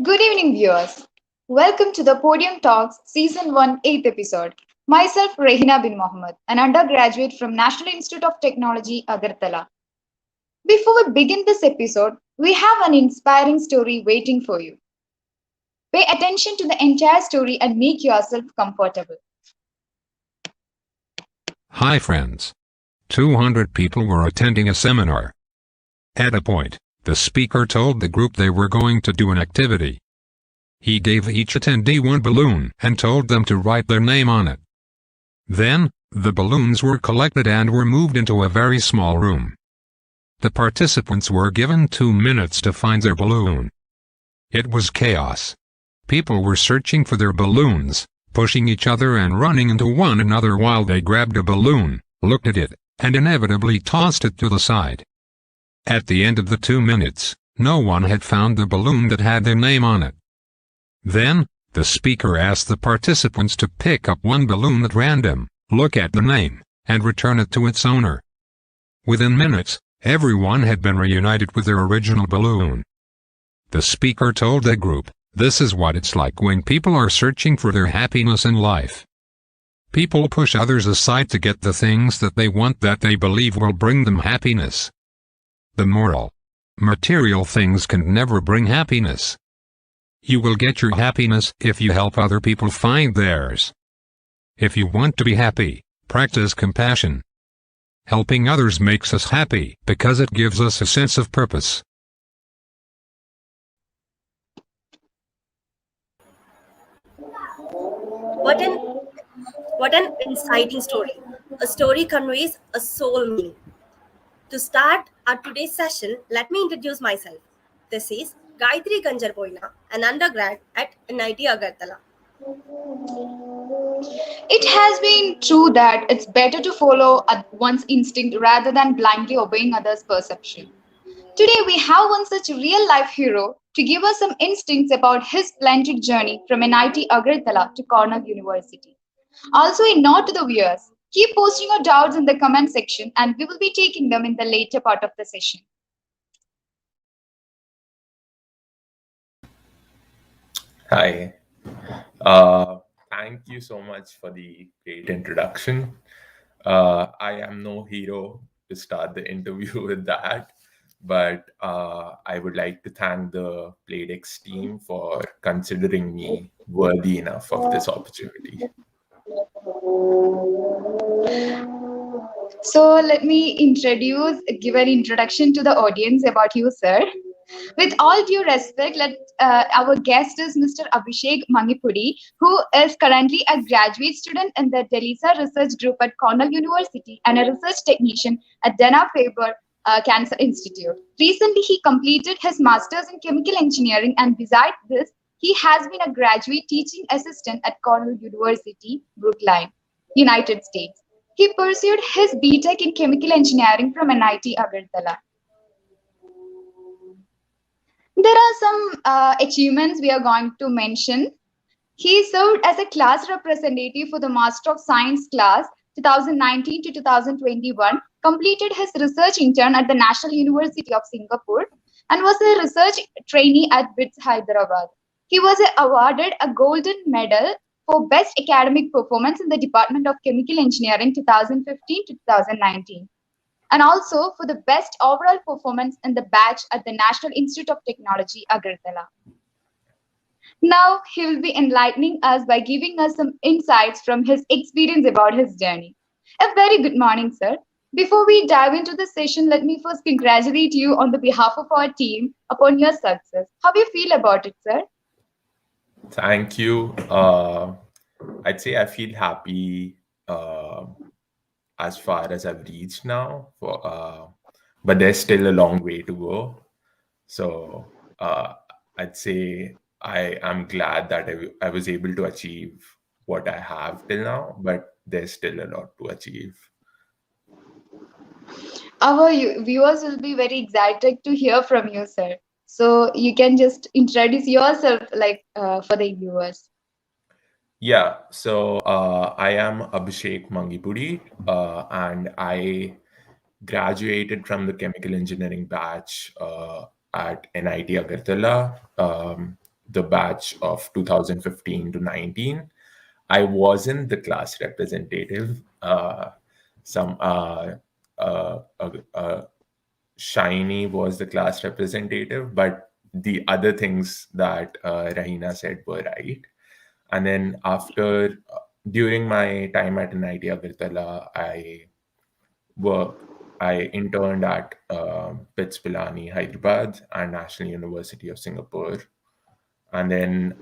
Good evening, viewers. Welcome to the Podium Talks Season 1 8th episode. Myself, Rehina bin Mohammed, an undergraduate from National Institute of Technology, Agartala. Before we begin this episode, we have an inspiring story waiting for you. Pay attention to the entire story and make yourself comfortable. Hi friends. 200 people were attending a seminar. At a point, the speaker told the group they were going to do an activity. He gave each attendee one balloon and told them to write their name on it. Then, the balloons were collected and were moved into a very small room. The participants were given 2 minutes to find their balloon. It was chaos. People were searching for their balloons, pushing each other and running into one another while they grabbed a balloon, looked at it, and inevitably tossed it to the side. At the end of the 2 minutes, no one had found the balloon that had their name on it. Then, the speaker asked the participants to pick up one balloon at random, look at the name, and return it to its owner. Within minutes, everyone had been reunited with their original balloon. The speaker told the group, "This is what it's like when people are searching for their happiness in life. People push others aside to get the things that they want that they believe will bring them happiness. The moral: material things can never bring happiness. You will get your happiness if you help other people find theirs. If you want to be happy, practice compassion. Helping others makes us happy because it gives us a sense of purpose." What an what an inciting story. A story conveys a soul meaning. To start our today's session, let me introduce myself. This is Gayatri Ganjarboina, an undergrad at NIT Agartala. It has been true that it's better to follow one's instinct rather than blindly obeying others' perception. Today, we have one such real life hero to give us some instincts about his splendid journey from NIT Agartala to Cornell University. Also, a note to the viewers: keep posting your doubts in the comment section and we will be taking them in the later part of the session. Hi. Thank you so much for the great introduction. I am no hero to start the interview with that, but I would like to thank the Pladex team for considering me worthy enough of this opportunity. So, let me give an introduction to the audience about you, sir. With all due respect, our guest is Mr. Abhishek Mangipudi, who is currently a graduate student in the DeLisa research group at Cornell University and a research technician at Dana-Farber Cancer Institute. Recently, he completed his master's in chemical engineering, and besides this, he has been a graduate teaching assistant at Cornell University, Brookline, United States. He pursued his B.Tech in chemical engineering from NIT Agartala. There are some achievements we are going to mention. He served as a class representative for the Master of Science class 2019 to 2021, completed his research intern at the National University of Singapore, and was a research trainee at BITS Hyderabad. He was awarded a golden medal for best academic performance in the Department of Chemical Engineering 2015 to 2019. And also for the best overall performance in the batch at the National Institute of Technology, Agartala. Now, he will be enlightening us by giving us some insights from his experience about his journey. A very good morning, sir. Before we dive into the session, let me first congratulate you on the behalf of our team upon your success. How do you feel about it, sir? Thank you. I'd say I feel happy as far as I've reached now, but there's still a long way to go. So I'd say I am glad that I was able to achieve what I have till now, but there's still a lot to achieve. Our viewers will be very excited to hear from you, sir. So you can just introduce yourself for the viewers. Yeah, so I am Abhishek Mangipudi, and I graduated from the chemical engineering batch at NIT Agartala the batch of 2015 to 19. I wasn't the class representative. Some Shiny was the class representative, but the other things that Rahina said were right. And then during my time at NIT Agartala, I interned at BITS Hyderabad and National University of Singapore. And then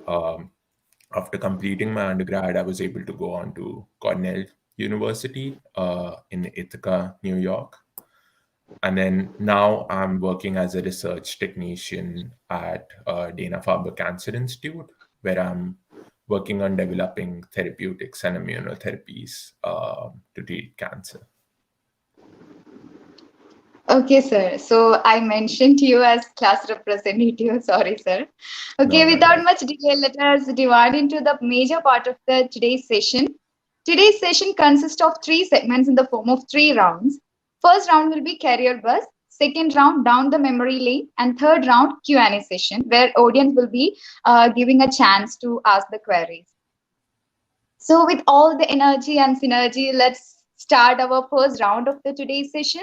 after completing my undergrad, I was able to go on to Cornell University in Ithaca, New York. And then now I'm working as a research technician at Dana-Farber Cancer Institute, where I'm working on developing therapeutics and immunotherapies to treat cancer. Okay, sir. So I mentioned you as class representative. Sorry, sir. Okay, No, without much delay, let us divide into the major part of the today's session. Today's session consists of three segments in the form of three rounds. First round will be career buzz, second round down the memory lane, and third round Q&A session where audience will be giving a chance to ask the queries. So with all the energy and synergy, let's start our first round of the today's session.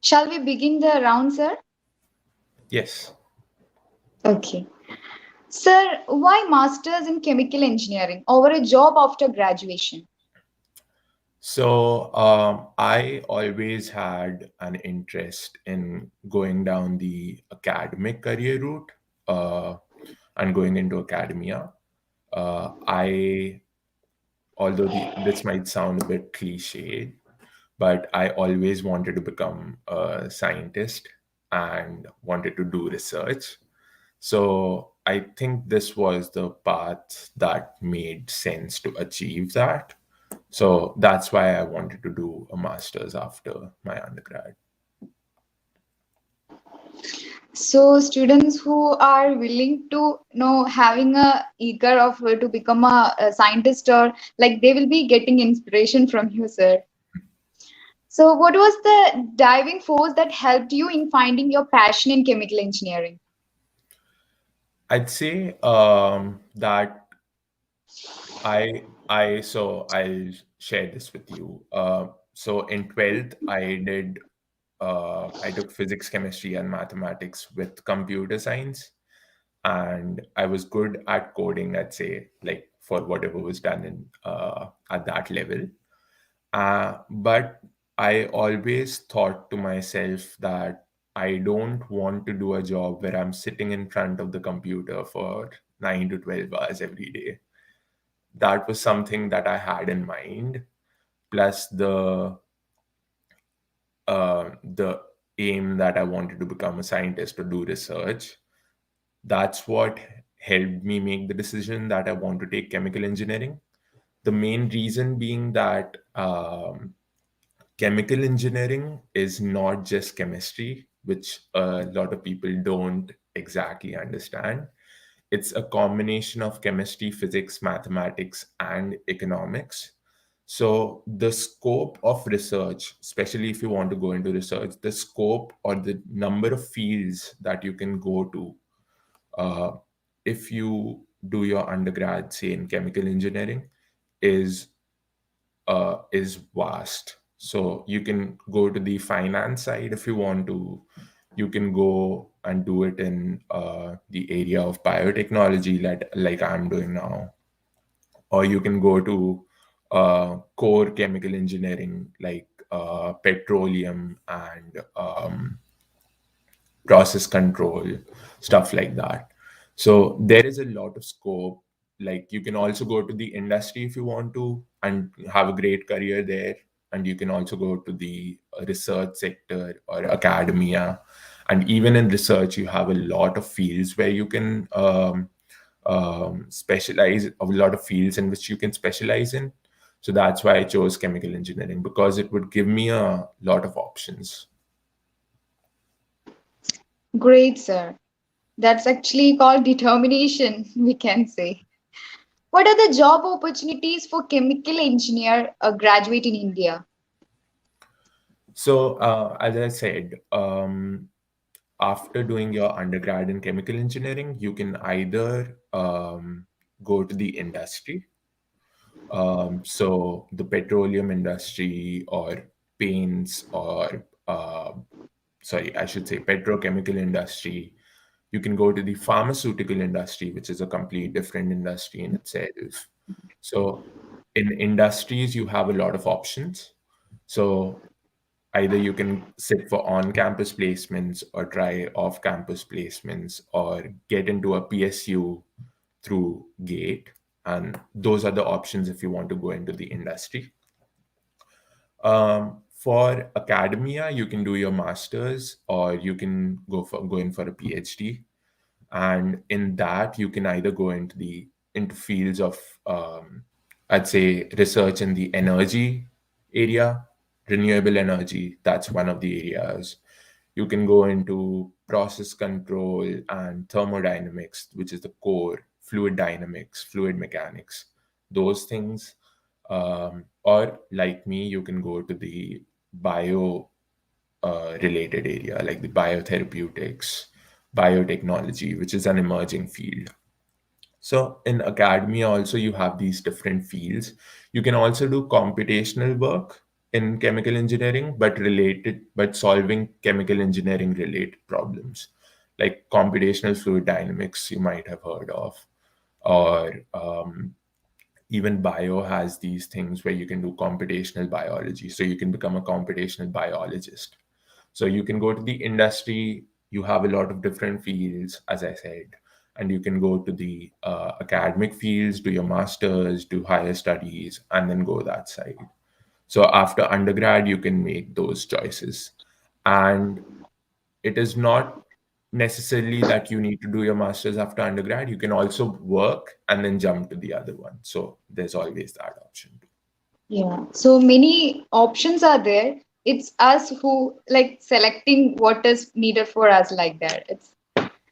Shall we begin the round, sir? Yes. Okay. Sir, why masters in chemical engineering over a job after graduation? So I always had an interest in going down the academic career route and going into academia. Although this might sound a bit cliched, but I always wanted to become a scientist and wanted to do research. So I think this was the path that made sense to achieve that. So that's why I wanted to do a master's after my undergrad. So students who are willing to having a eager of to become a scientist or like they will be getting inspiration from you, sir. So what was the driving force that helped you in finding your passion in chemical engineering? I'd say that I'll share this with you. So in 12th, I took physics, chemistry, and mathematics with computer science, and I was good at coding. I'd say like for whatever was done in at that level. But I always thought to myself that I don't want to do a job where I'm sitting in front of the computer for 9 to 12 hours every day. That was something that I had in mind, plus the aim that I wanted to become a scientist to do research. That's what helped me make the decision that I want to take chemical engineering. The main reason being that chemical engineering is not just chemistry, which a lot of people don't exactly understand. It's a combination of chemistry, physics, mathematics, and economics. So, the scope of research, especially if you want to go into research, the scope or the number of fields that you can go to, if you do your undergrad, say in chemical engineering, is vast. So you can go to the finance side if you want to. You can go and do it in the area of biotechnology, like I'm doing now, or you can go to core chemical engineering, like petroleum and process control, stuff like that. So there is a lot of scope. Like you can also go to the industry if you want to and have a great career there. And you can also go to the research sector or academia. And even in research, you have a lot of fields where you can specialize, a lot of fields in which you can specialize in. So that's why I chose chemical engineering, because it would give me a lot of options. Great, sir. That's actually called determination, we can say. What are the job opportunities for chemical engineer graduate in India? So, as I said, after doing your undergrad in chemical engineering, you can either go to the industry, so the petroleum industry or paints or sorry, I should say petrochemical industry. You can go to the pharmaceutical industry, which is a complete different industry in itself. So in industries, you have a lot of options. So either you can sit for on-campus placements or try off-campus placements or get into a PSU through GATE. And those are the options if you want to go into the industry. For academia, you can do your master's or you can go in for a PhD. And in that, you can either go into fields of I'd say research in the energy area, renewable energy. That's one of the areas. You can go into process control and thermodynamics, which is the core, fluid dynamics, fluid mechanics, those things. Or like me, you can go to the bio related area, like the biotherapeutics, biotechnology, which is an emerging field. So in academia also you have these different fields. You can also do computational work in chemical engineering, but solving chemical engineering related problems, like computational fluid dynamics you might have heard of, or even bio has these things where you can do computational biology. So you can become a computational biologist. So you can go to the industry, you have a lot of different fields, as I said, and you can go to the academic fields, do your master's, do higher studies, and then go that side. So after undergrad, you can make those choices. And it is not necessarily that you need to do your master's after undergrad. You can also work and then jump to the other one. So there's always that option too. Yeah. So many options are there. It's us who like selecting what is needed for us like that. It's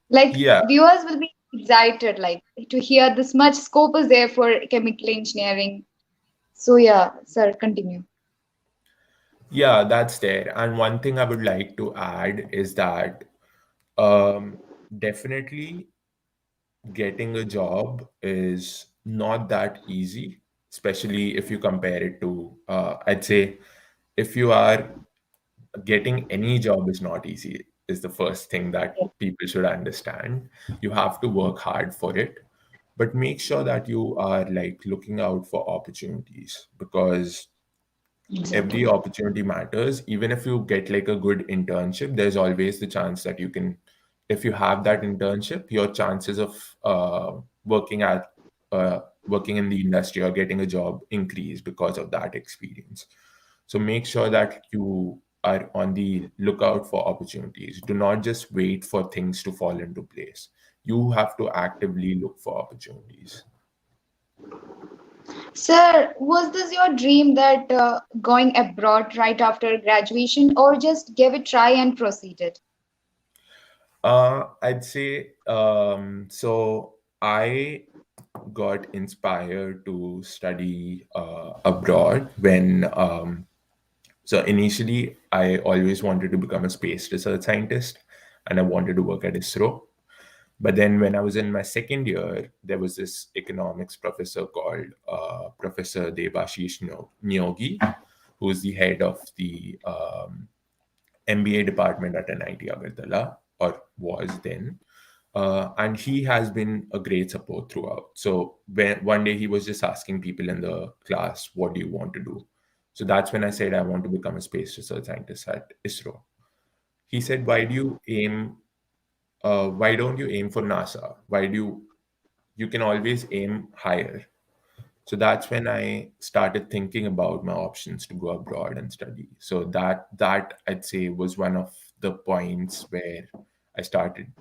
like Yeah, viewers will be excited like to hear this much scope is there for chemical engineering. So yeah, sir, continue. yeah, that's there. And one thing I would like to add is that um, definitely getting a job is not that easy, especially if you compare it to, I'd say, if you are getting any job is not easy, is the first thing that people should understand. You have to work hard for it, but make sure that you are like looking out for opportunities, because every Exactly. opportunity matters. Even if you get like a good internship, there's always the chance that you can, if you have that internship, your chances of working at uh, working in the industry or getting a job increase because of that experience. So make sure that you are on the lookout for opportunities. Do not just wait for things to fall into place. You have to actively look for opportunities. Sir, was this your dream that going abroad right after graduation or just give it try and proceeded? I'd say so. I got inspired to study abroad when so initially I always wanted to become a space research scientist and I wanted to work at ISRO. But then when I was in my second year, there was this economics professor called Professor Debashish Nyogi, who is the head of the MBA department at NIT Agartala, or was then. And he has been a great support throughout. So one day he was just asking people in the class, what do you want to do? So that's when I said I want to become a space research scientist at ISRO. He said, why don't you aim for NASA? You can always aim higher. So that's when I started thinking about my options to go abroad and study. So that I'd say was one of the points where I started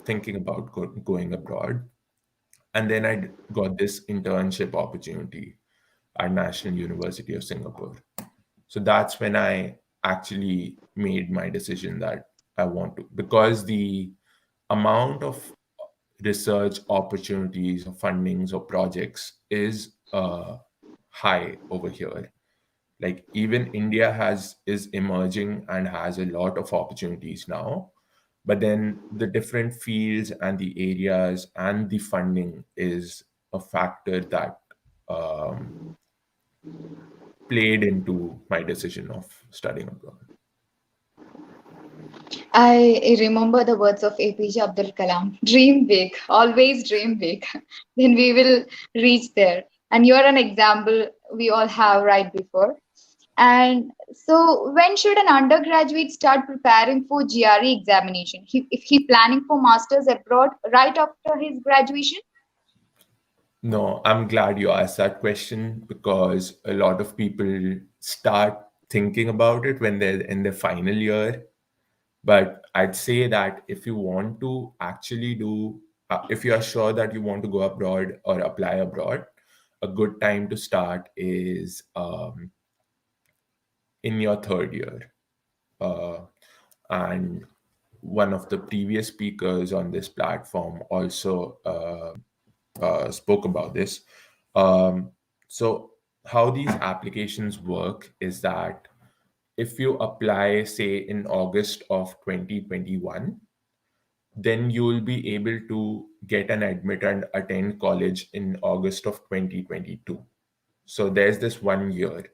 thinking about going abroad. And then I got this internship opportunity at National University of Singapore. So that's when I actually made my decision that I want to, because the amount of research opportunities or fundings or projects is high over here. Like even India is emerging and has a lot of opportunities now, but then the different fields and the areas and the funding is a factor that played into my decision of studying abroad. I remember the words of APJ Abdul Kalam: dream big, always dream big. Then we will reach there. And you're an example we all have right before. And so, when should an undergraduate start preparing for GRE examination? If he planning for masters abroad right after his graduation? No, I'm glad you asked that question because a lot of people start thinking about it when they're in their final year. But I'd say that if you want to actually if you are sure that you want to go abroad or apply abroad, a good time to start is in your third year. And one of the previous speakers on this platform also spoke about this. So, how these applications work is that if you apply, say, in August of 2021, then you will be able to get an admit and attend college in August of 2022. So there's this 1 year.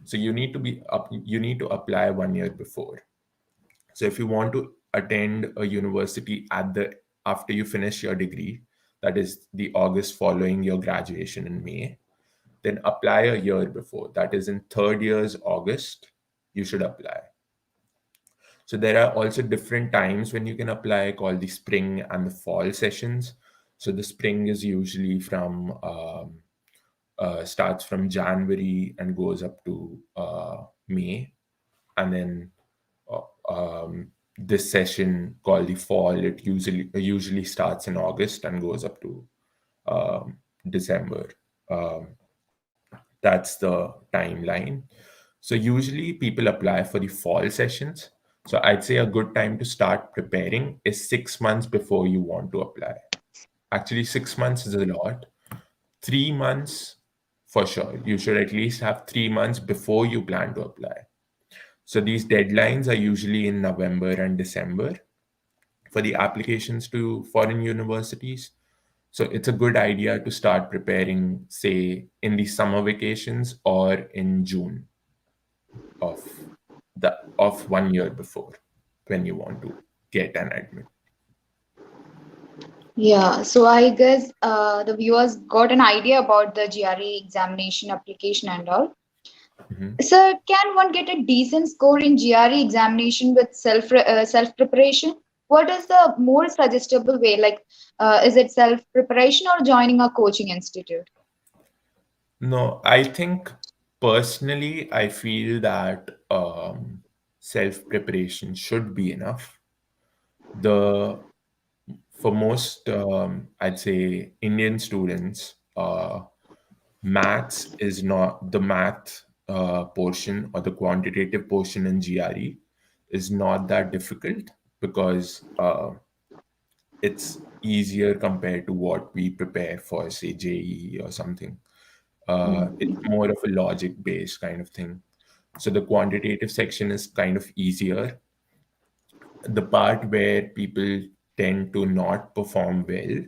So you need to apply 1 year before. So if you want to attend a university after you finish your degree, that is the August following your graduation in May, then apply a year before. That is in third year's August, you should apply. So there are also different times when you can apply, called the spring and the fall sessions. So the spring is usually starts from January and goes up to May, and then this session called the fall, it usually starts in August and goes up to December. That's the timeline. So usually people apply for the fall sessions. So I'd say a good time to start preparing is 6 months before you want to apply. Actually, 6 months is a lot. 3 months for sure. You should at least have 3 months before you plan to apply. So these deadlines are usually in November and December for the applications to foreign universities. So it's a good idea to start preparing, say, in the summer vacations or in June of 1 year before, when you want to get an admit. Yeah, so I guess the viewers got an idea about the GRE examination application and all. So, can one get a decent score in GRE examination with self preparation? What is the more suggestible way? Like, is it self preparation or joining a coaching institute? No, I think personally, I feel that self preparation should be enough. The For most, I'd say, Indian students, maths is not the math portion, or the quantitative portion in GRE is not that difficult, because it's easier compared to what we prepare for, say, JEE or something. It's more of a logic based kind of thing. So the quantitative section is kind of easier. The part where people tend to not perform well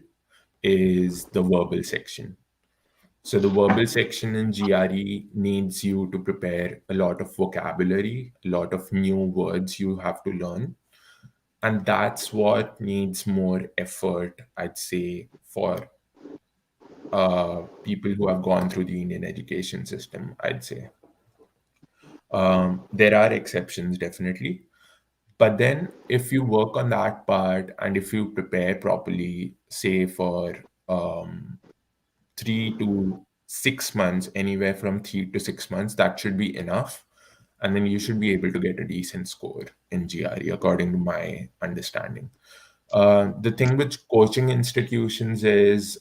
is the verbal section. So the verbal section in GRE needs you to prepare a lot of vocabulary, a lot of new words you have to learn. And that's what needs more effort, I'd say, for people who have gone through the Indian education system, I'd say. There are exceptions, definitely. But then if you work on that part and if you prepare properly, say for 3 to 6 months, anywhere from 3 to 6 months, that should be enough. And then you should be able to get a decent score in GRE, according to my understanding. The thing with coaching institutions is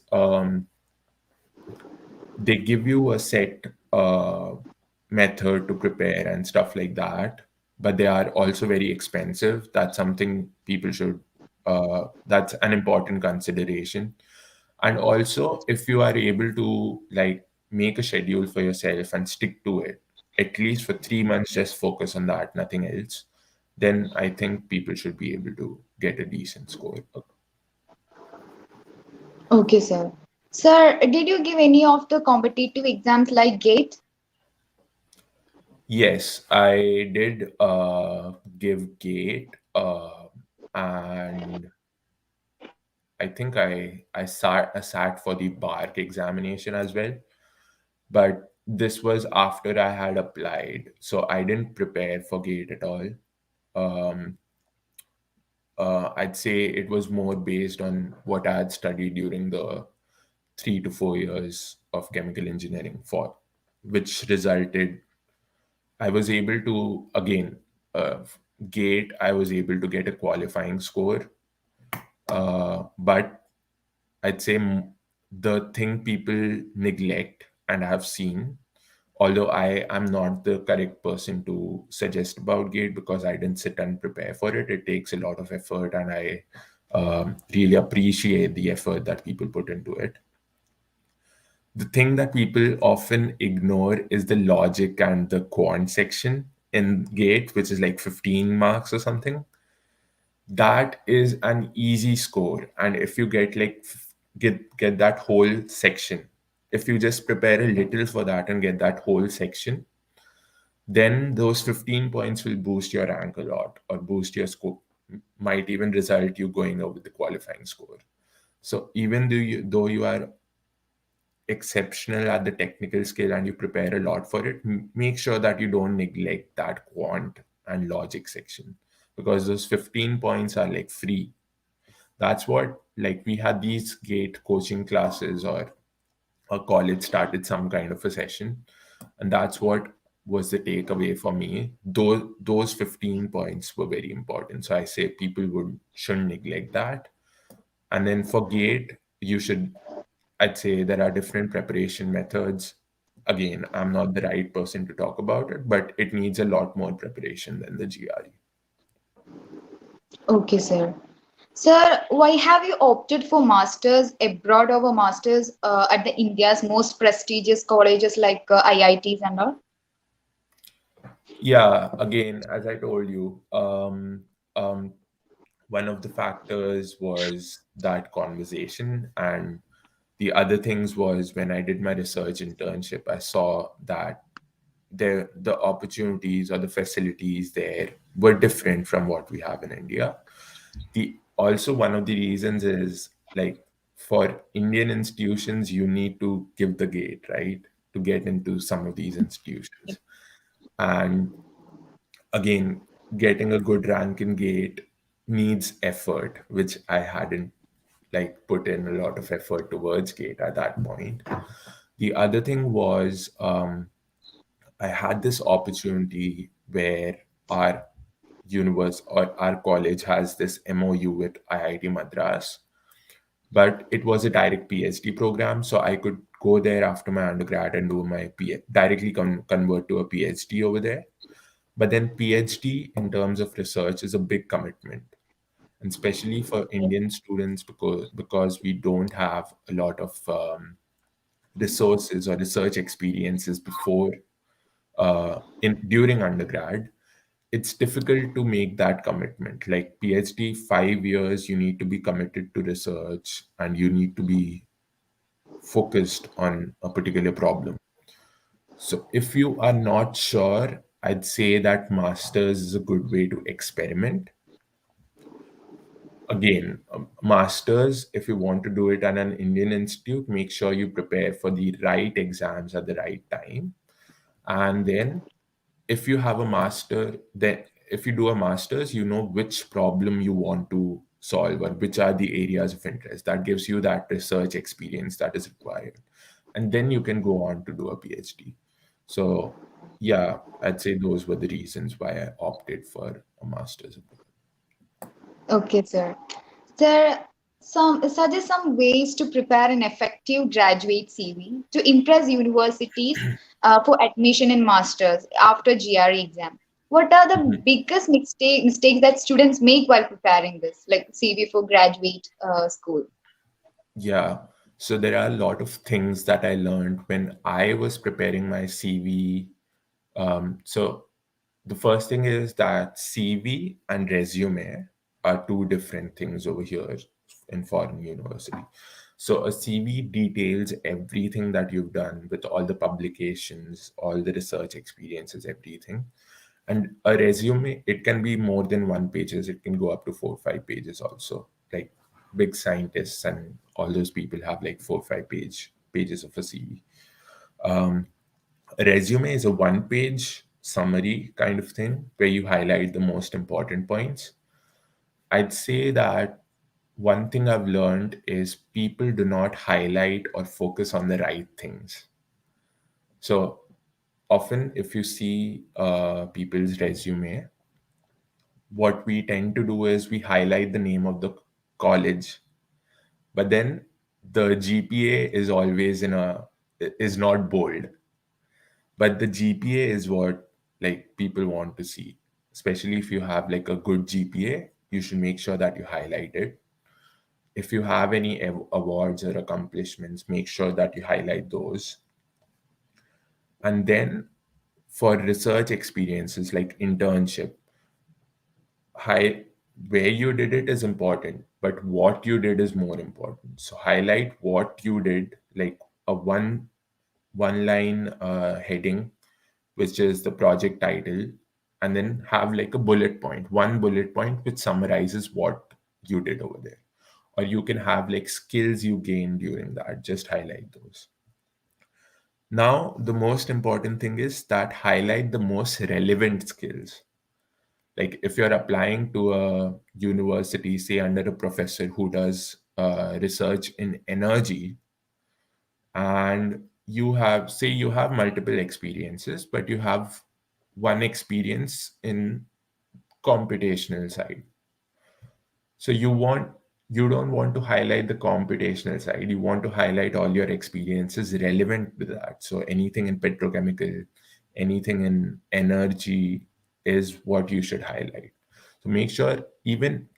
they give you a set method to prepare and stuff like that, but they are also very expensive. That's something people should, that's an important consideration. And also, if you are able to like make a schedule for yourself and stick to it, at least for 3 months, just focus on that, nothing else, then I think people should be able to get a decent score. Okay, sir. Sir, did you give any of the competitive exams like GATE? Yes, I did give GATE, and I think I sat for the BARC examination as well. But this was after I had applied, so I didn't prepare for GATE at all. Um, I'd say it was more based on what I had studied during the 3 to 4 years of chemical engineering, for which resulted I was able to, again, uh, GATE, I was able to get a qualifying score. But I'd say the thing people neglect, and I've seen, although I am not the correct person to suggest about GATE because I didn't sit and prepare for it, it takes a lot of effort, and I really appreciate the effort that people put into it. The thing that people often ignore is the logic and the quant section in GATE, which is like 15 marks or something. That is an easy score. And if you get like get that whole section, if you just prepare a little for that and get that whole section, then those 15 points will boost your rank a lot or boost your score, might even result you going over the qualifying score. So even though you are exceptional at the technical skill and you prepare a lot for it, make sure that you don't neglect that quant and logic section, because those 15 points are like free. That's what, like, we had these GATE coaching classes, or a college started some kind of a session, and that's what was the takeaway for me. Those 15 points were very important, so I say people shouldn't neglect that. And then for GATE, you should, I'd say there are different preparation methods. Again, I'm not the right person to talk about it, but it needs a lot more preparation than the GRE. Okay, sir. Sir, why have you opted for masters abroad over masters at the India's most prestigious colleges like IITs and all? Yeah, again, as I told you, one of the factors was that conversation, and the other things was when I did my research internship, I saw that the opportunities or the facilities there were different from what we have in India. The also one of the reasons is, like, for Indian institutions, you need to give the gate, right, to get into some of these institutions. And again, getting a good rank in gate needs effort, which I hadn't like put in a lot of effort towards gate at that point. The other thing was, I had this opportunity where our universe or our college has this MOU with IIT Madras, but it was a direct PhD program, so I could go there after my undergrad and do my directly convert to a PhD over there. But then PhD in terms of research is a big commitment, and especially for Indian students, because we don't have a lot of resources or research experiences before in during undergrad. it's difficult to make that commitment. Like PhD, 5 years, you need to be committed to research and you need to be focused on a particular problem. So if you are not sure, I'd say that master's is a good way to experiment. Again, masters, if you want to do it at an Indian institute, make sure you prepare for the right exams at the right time. And then if you have a master, then if you do a master's, you know which problem you want to solve or which are the areas of interest. That gives you that research experience that is required. And then you can go on to do a PhD. So yeah, I'd say those were the reasons why I opted for a master's. Okay, sir. Sir, suggest some ways to prepare an effective graduate CV to impress universities for admission in masters after GRE exam. What are the Mhm. biggest mistakes that students make while preparing this, like CV for graduate school? Yeah. So there are a lot of things that I learned when I was preparing my CV. So the first thing is that CV and resume are two different things over here in foreign university. So a CV details everything that you've done with all the publications, all the research experiences, everything. And a resume, it can be more than one pages. It can go up to 4 or 5 pages also. Like big scientists and all those people have like 4 or 5 pages of a CV. A resume is a one-page summary kind of thing where you highlight the most important points. I'd say that one thing I've learned is people do not highlight or focus on the right things. So often, if you see people's resume, what we tend to do is we highlight the name of the college, but then the GPA is always is not bold. But the GPA is what like people want to see. Especially if you have like a good GPA, you should make sure that you highlight it. If you have any awards or accomplishments, make sure that you highlight those. And then for research experiences like internship, high where you did it is important, but what you did is more important. So highlight what you did, like a one line heading, which is the project title, and then have like a bullet point, one bullet point which summarizes what you did over there. Or you can have like skills you gained during that, just highlight those. Now, the most important thing is that highlight the most relevant skills. Like if you're applying to a university, say under a professor who does research in energy, and you have multiple experiences, but you have one experience in computational side. So you don't want to highlight the computational side. You want to highlight all your experiences relevant to that. So anything in petrochemical, anything in energy is what you should highlight. So make sure even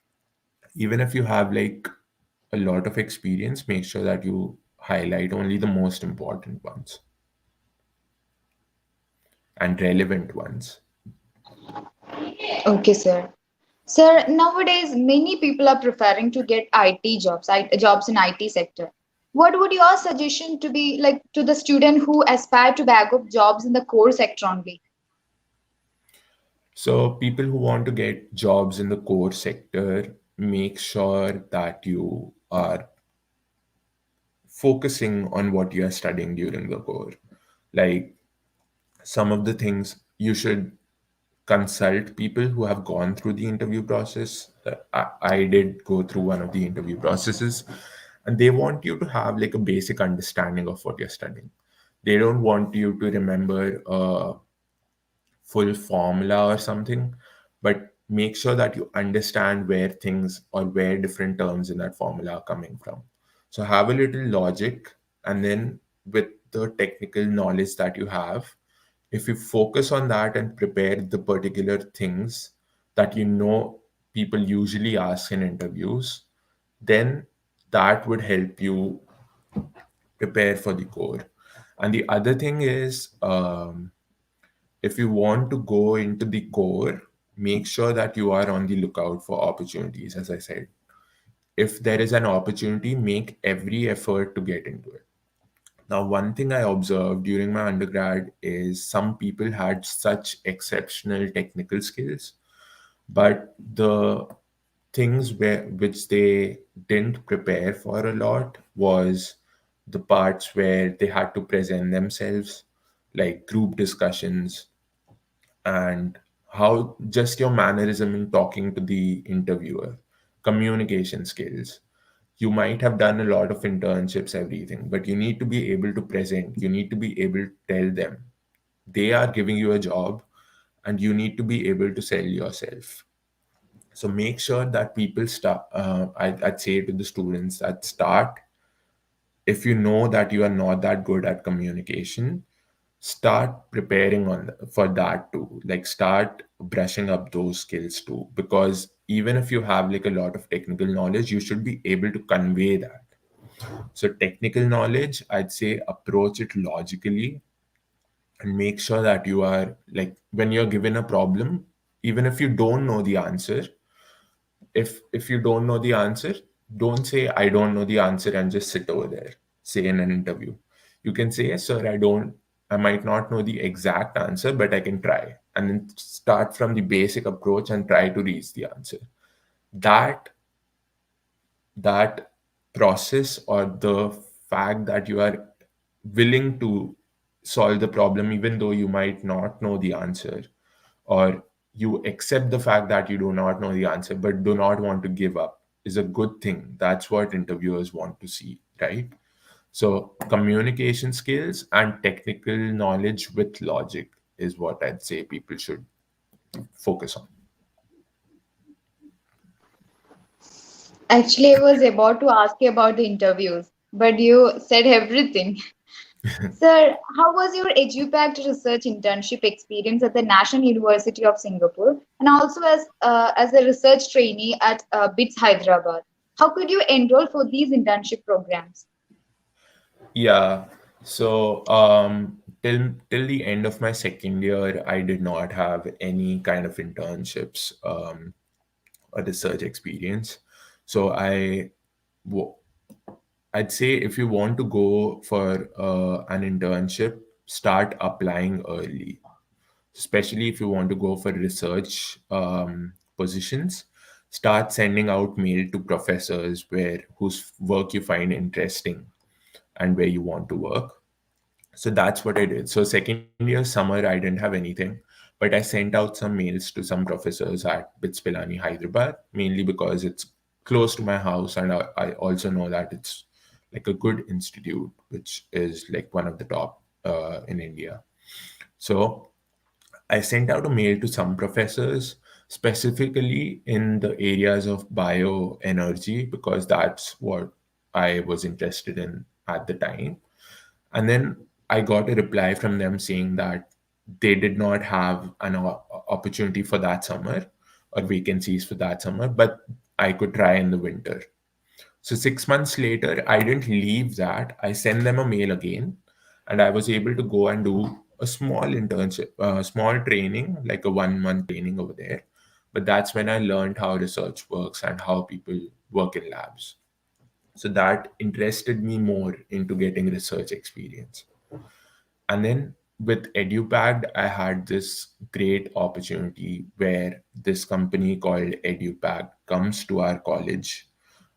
if you have like a lot of experience, make sure that you highlight only the most important ones and relevant ones. Okay, sir. Sir, nowadays many people are preferring to get IT jobs, jobs in IT sector. What would your suggestion to be like to the student who aspire to bag up jobs in the core sector only? So people who want to get jobs in the core sector, make sure that you are focusing on what you are studying during the core. Like some of the things you should consult people who have gone through the interview process. I did go through one of the interview processes, and they want you to have like a basic understanding of what you're studying. They don't want you to remember full formula or something, but make sure that you understand where things or where different terms in that formula are coming from. So have a little logic, and then with the technical knowledge that you have, if you focus on that and prepare the particular things that you know people usually ask in interviews, then that would help you prepare for the core. And the other thing is, if you want to go into the core, make sure that you are on the lookout for opportunities. As I said, if there is an opportunity, make every effort to get into it. Now, one thing I observed during my undergrad is some people had such exceptional technical skills, but the things which they didn't prepare for a lot was the parts where they had to present themselves, like group discussions, and how just your mannerism in talking to the interviewer, communication skills. You might have done a lot of internships, everything, but you need to be able to present. You need to be able to tell them they are giving you a job, and you need to be able to sell yourself. So make sure that people start. I'd say to the students that start, if you know that you are not that good at communication, start preparing for that too. Like start brushing up those skills too, because even if you have like a lot of technical knowledge, you should be able to convey that. So technical knowledge, I'd say approach it logically, and make sure that you are like, when you're given a problem, even if you don't know the answer, if you don't know the answer, don't say I don't know the answer and just sit over there. Say in an interview, you can say, yes sir, I might not know the exact answer, but I can try, and then start from the basic approach and try to reach the answer. That that process, or the fact that you are willing to solve the problem even though you might not know the answer, or you accept the fact that you do not know the answer but do not want to give up, is a good thing. That's what interviewers want to see, right? So communication skills and technical knowledge with logic is what I'd say people should focus on. Actually, I was about to ask you about the interviews, but you said everything. Sir, how was your edupacked research internship experience at the National University of Singapore, and also as a research trainee at BITS Hyderabad? How could you enroll for these internship programs? Yeah. So till the end of my second year, I did not have any kind of internships or research experience. So w- I'd say if you want to go for an internship, start applying early, especially if you want to go for research positions. Start sending out mail to professors whose work you find interesting and where you want to work. So that's what I did. So second year summer, I didn't have anything, but I sent out some mails to some professors at BITS Hyderabad, mainly because it's close to my house, and I also know that it's like a good institute, which is like one of the top in India. So I sent out a mail to some professors, specifically in the areas of bioenergy, because that's what I was interested in at the time. And then I got a reply from them saying that they did not have an opportunity for that summer, or vacancies for that summer, but I could try in the winter. So 6 months later, I didn't leave that. I sent them a mail again, and I was able to go and do a small internship, small training, like a 1 month training over there. But that's when I learned how research works and how people work in labs. So that interested me more into getting research experience. And then with edupacked, I had this great opportunity where this company called edupacked comes to our college.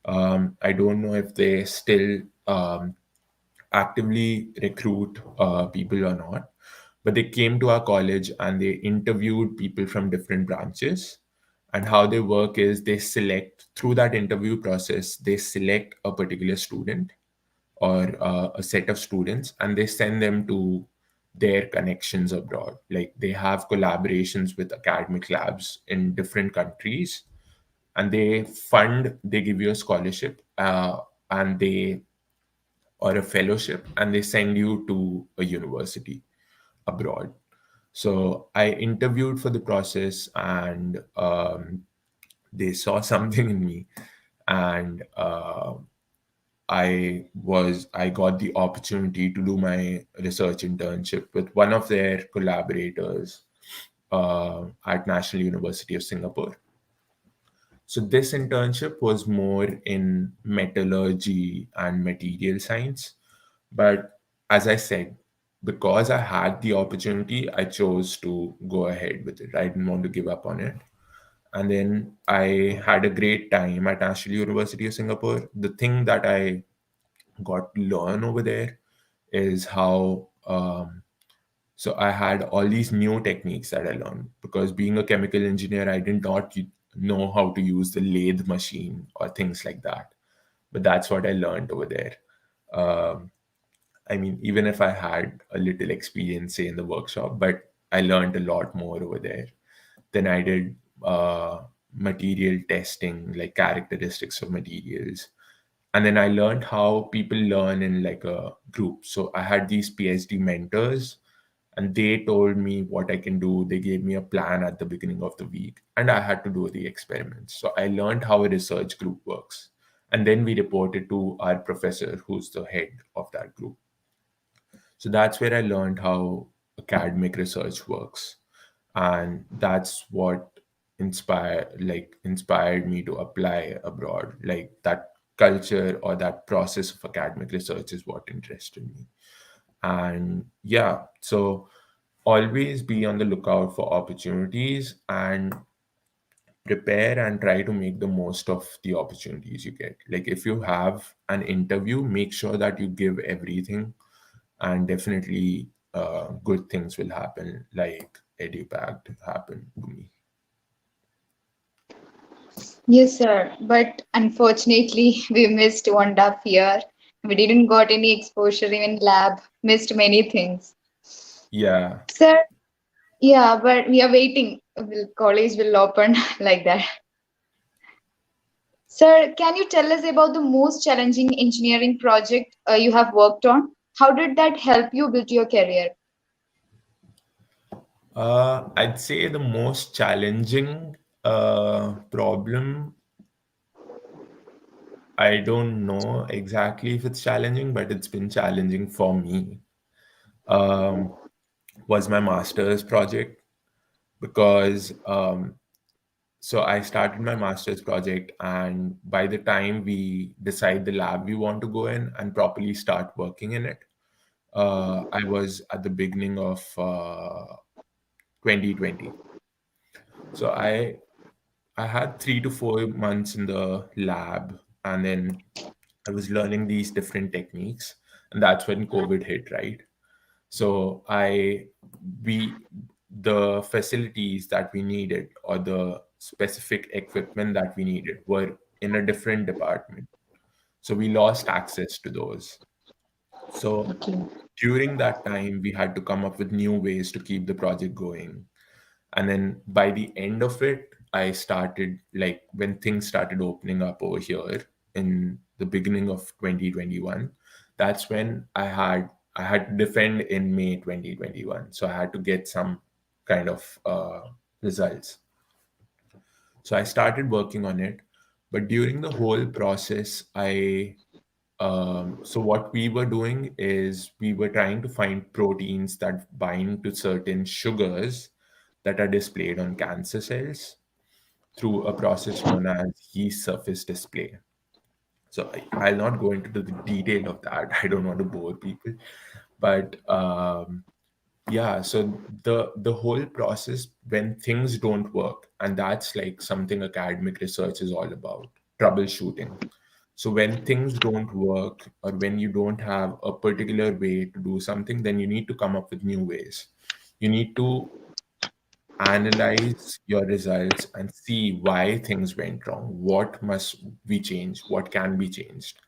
I don't know if they still actively recruit people or not, but they came to our college and they interviewed people from different branches. And how they work is they select, through that interview process, they select a particular student or a set of students, and they send them to their connections abroad. Like they have collaborations with academic labs in different countries, and they give you a scholarship, and they or a fellowship, and they send you to a university abroad. So I interviewed for the process, and they saw something in me, and I got the opportunity to do my research internship with one of their collaborators at National University of Singapore. So this internship was more in metallurgy and material science. But as I said, because I had the opportunity, I chose to go ahead with it. I didn't want to give up on it. And then I had a great time at National University of Singapore. The thing that I got to learn over there is how so I had all these new techniques that I learned because being a chemical engineer, I did not know how to use the lathe machine or things like that. But that's what I learned over there. Um, I mean, even if I had a little experience, say, in the workshop, but I learned a lot more over there. Then I did material testing, like characteristics of materials. And then I learned how people learn in like a group. So I had these PhD mentors and they told me what I can do. They gave me a plan at the beginning of the week and I had to do the experiments. So I learned how a research group works. And then we reported to our professor, who's the head of that group. So that's where I learned how academic research works. And that's what inspired me to apply abroad. Like that culture or that process of academic research is what interested me. And yeah, so always be on the lookout for opportunities and prepare and try to make the most of the opportunities you get. Like if you have an interview, make sure that you give everything and definitely good things will happen, like edupacked happened to me. Yes, sir. But unfortunately, we missed 1.5 year. We didn't got any exposure even lab. Missed many things. Yeah. Sir, yeah, but we are waiting. College will open like that. Sir, can you tell us about the most challenging engineering project you have worked on? How did that help you build your career? I'd say the most challenging problem, I don't know exactly if it's challenging, but it's been challenging for me, um, was my master's project because so I started my master's project, and by the time we decide the lab we want to go in and properly start working in it, I was at the beginning of 2020. So I had 3 to 4 months in the lab, and then I was learning these different techniques, and that's when COVID hit, right? So we, the facilities that we needed or the specific equipment that we needed were in a different department. So we lost access to those. So Okay. during that time, we had to come up with new ways to keep the project going. And then by the end of it, I started, like, when things started opening up over here in the beginning of 2021, that's when I had to defend in May 2021. So I had to get some kind of results. So I started working on it. But during the whole process, so what we were doing is we were trying to find proteins that bind to certain sugars that are displayed on cancer cells through a process known as yeast surface display. So I'll not go into the detail of that. I don't want to bore people, but yeah. So the whole process when things don't work, and that's like something academic research is all about, troubleshooting. So when things don't work or when you don't have a particular way to do something, then you need to come up with new ways. You need to analyze your results and see why things went wrong. What must we change? What can be changed?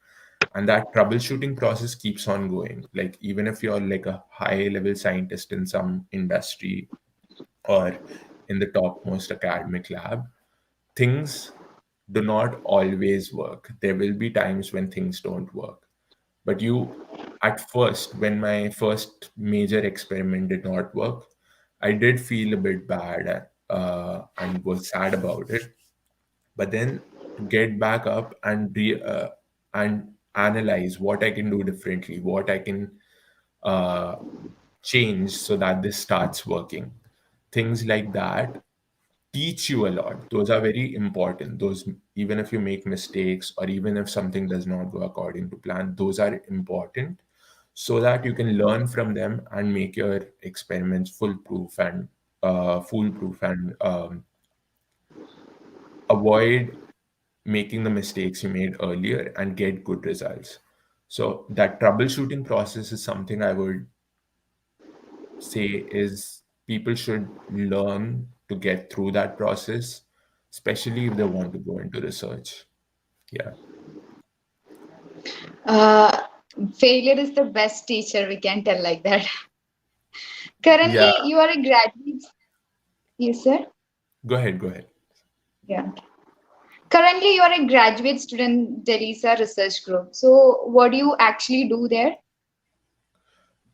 And that troubleshooting process keeps on going. Like, even if you're like a high level scientist in some industry or in the topmost academic lab, things do not always work. There will be times when things don't work. But at first, when my first major experiment did not work, I did feel a bit bad and was sad about it. But then to get back up and analyze what I can do differently, what I can uh, change so that this starts working. things like that teach you a lot. Those are very important. Those, even if you make mistakes or even if something does not go according to plan, those are important so that you can learn from them and make your experiments foolproof and avoid making the mistakes you made earlier and get good results. So that troubleshooting process is something I would say is people should learn to get through that process, especially if they want to go into research. Yeah. Uh, Failure is the best teacher, we can tell like that. Yeah. Currently, you are a graduate. Yes, sir. Go ahead. Go ahead. Yeah. Currently, you are a graduate student, DeLisa Research Group. So, what do you actually do there?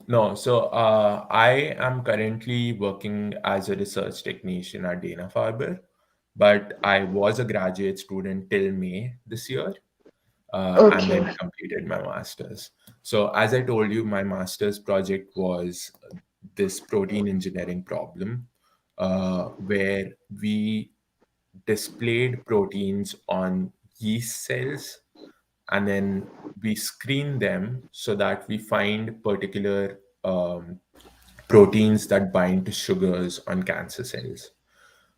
No, so I am currently working as a research technician at Dana-Farber, but I was a graduate student till May this year, and then Okay. I completed my master's. So, as I told you, my master's project was this protein engineering problem, where we displayed proteins on yeast cells and then we screen them so that we find particular proteins that bind to sugars on cancer cells.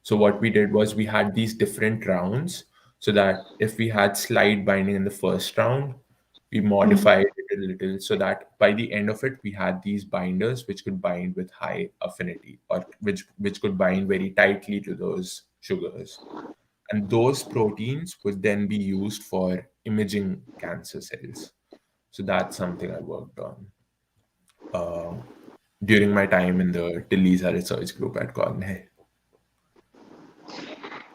So what we did was we had these different rounds so that if we had slide binding in the first round, we modified it a little so that by the end of it, we had these binders which could bind with high affinity or which could bind very tightly to those sugars. And those proteins would then be used for imaging cancer cells. So that's something I worked on uh, during my time in the DeLisa research group at Cornell.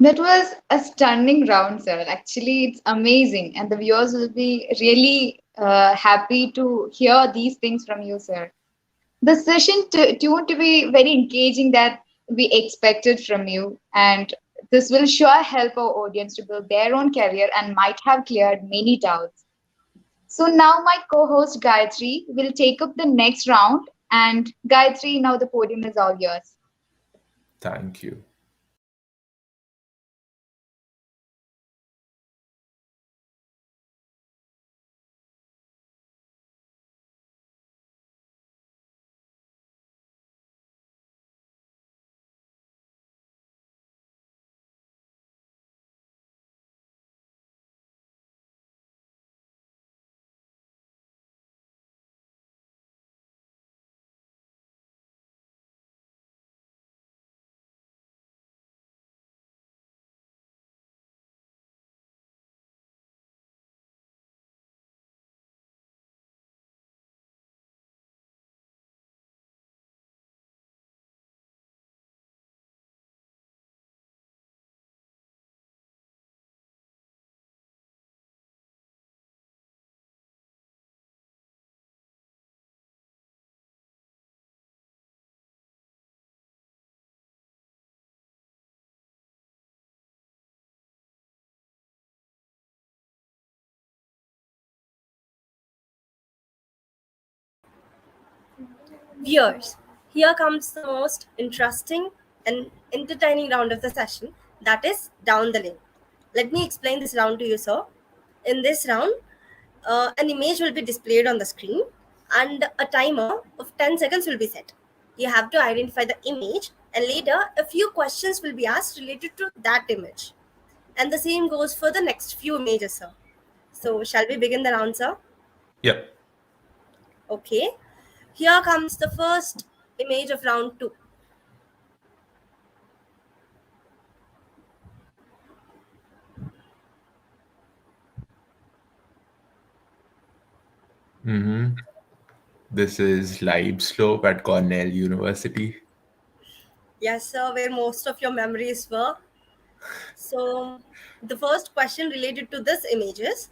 That was a stunning round, sir. Actually, it's amazing, and the viewers will be really happy to hear these things from you, sir. The session tuned to be very engaging that we expected from you, and this will sure help our audience to build their own career and might have cleared many doubts. So now my co-host Gayatri will take up the next round, and Gayatri, now the podium is all yours. Thank you. Viewers, here comes the most interesting and entertaining round of the session, that is down the lane. Let me explain this round to you, sir. In this round, an image will be displayed on the screen and a timer of 10 seconds will be set. You have to identify the image, and later a few questions will be asked related to that image. And the same goes for the next few images, sir. So, shall we begin the round, sir? Yep. Okay. Here comes the first image of round 2. This is Live Slope at Cornell University. Yes, sir, where most of your memories were. So, the first question related to this image is,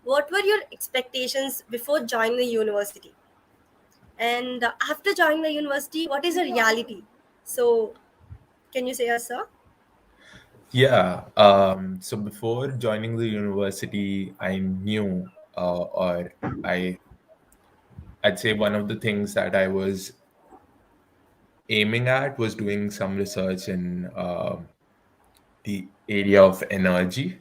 what were your expectations before joining the university? And after joining the university, what is the reality? So, can you say us, sir? Yeah. So before joining the university, I knew, or I'd say one of the things that I was aiming at was doing some research in the area of energy.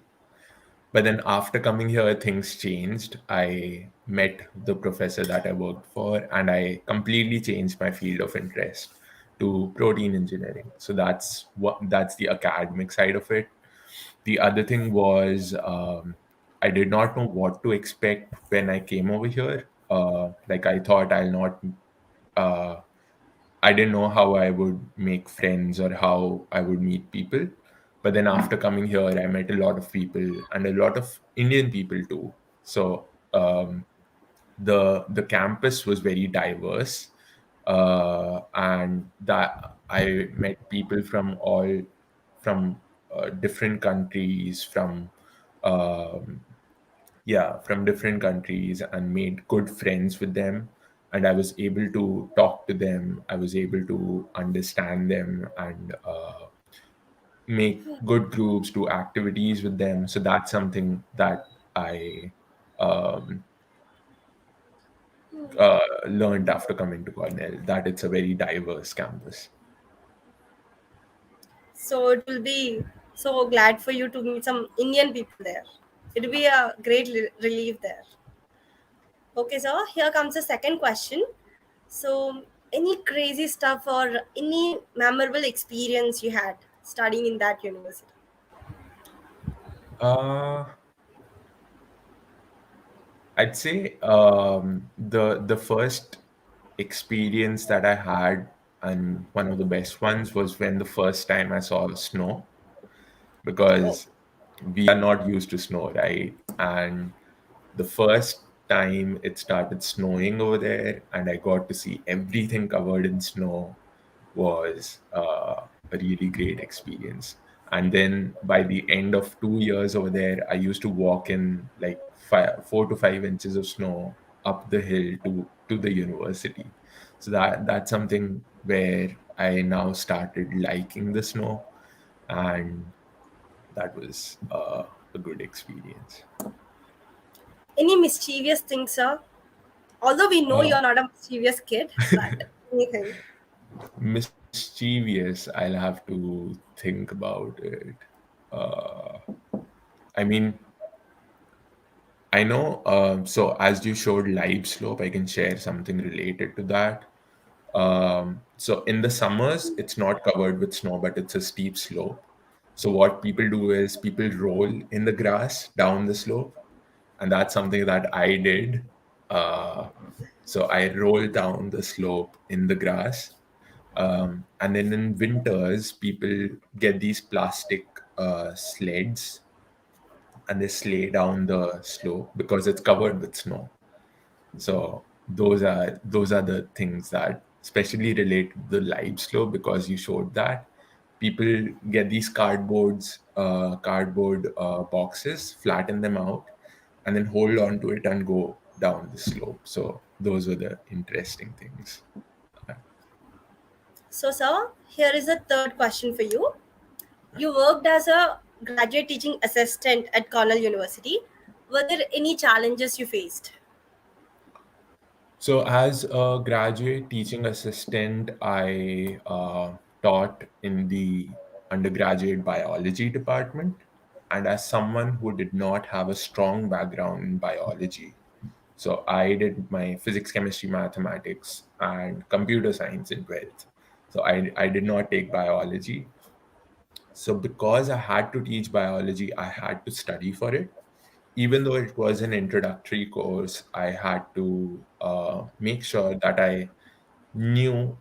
But then after coming here, things changed. I met the professor that I worked for, and I completely changed my field of interest to protein engineering. So that's the academic side of it. The other thing was I did not know what to expect when I came over here. Like I thought I'll not. Uh, I didn't know how I would make friends or how I would meet people. But then after coming here, I met a lot of people and a lot of Indian people too. So the campus was very diverse, and that I met people from different countries, um, from different countries, and made good friends with them. And I was able to talk to them. I was able to understand them and make good groups, do activities with them. So that's something that I um, learned after coming to Cornell, that it's a very diverse campus. So it will be so glad for you to meet some Indian people there. It will be a great relief there. Okay, so here comes the second question. So, any crazy stuff or any memorable experience you had studying in that university? Uh, I'd say the first experience that I had, and one of the best ones, was when the first time I saw snow, Oh, because we are not used to snow, right? And the first time it started snowing over there, and I got to see everything covered in snow, was a really great experience. And then by the end of 2 years over there, I used to walk in like 4 to 5 inches of snow up the hill to the university. So that's something where I now started liking the snow, and that was a good experience. any mischievous things, sir? Although we know Uh, you're not a mischievous kid, but anything. Mischievous, I'll have to think about it. Uh, I mean, I know. So as you showed live slope, I can share something related to that. So in the summers, it's not covered with snow, but it's a steep slope. So what people do is people roll in the grass down the slope, and that's something that I did. Uh, so I rolled down the slope in the grass, and then in winters, people get these plastic sleds, and they sleigh down the slope because it's covered with snow. So those are the things that especially relate to the live slope, because you showed that people get these cardboard boxes, flatten them out, and then hold on to it and go down the slope. So those were the interesting things. So, sir, here is a third question for you. You worked as a graduate teaching assistant at Cornell University. Were there any challenges you faced? So, as a graduate teaching assistant, I taught in the undergraduate biology department. And as someone who did not have a strong background in biology, so I did my physics, chemistry, mathematics, and computer science in 12th. So I did not take biology. So because I had to teach biology, I had to study for it. Even though it was an introductory course, I had to make sure that I knew,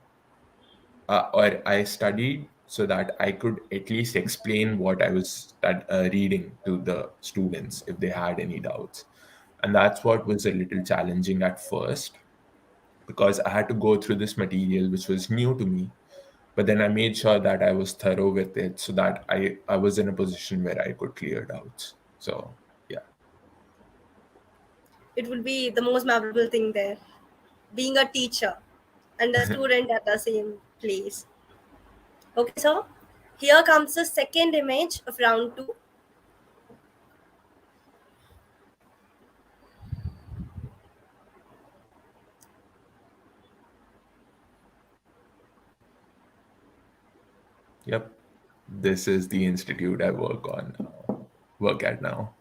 or I studied so that I could at least explain what I was reading to the students if they had any doubts. And that's what was a little challenging at first, because I had to go through this material which was new to me. But then I made sure that I was thorough with it so that I was in a position where I could clear doubts. So, yeah. It would be the most memorable thing there. Being a teacher and a student at the same place. Okay, so here comes the second image of round two. Yep. This is the institute I work at now.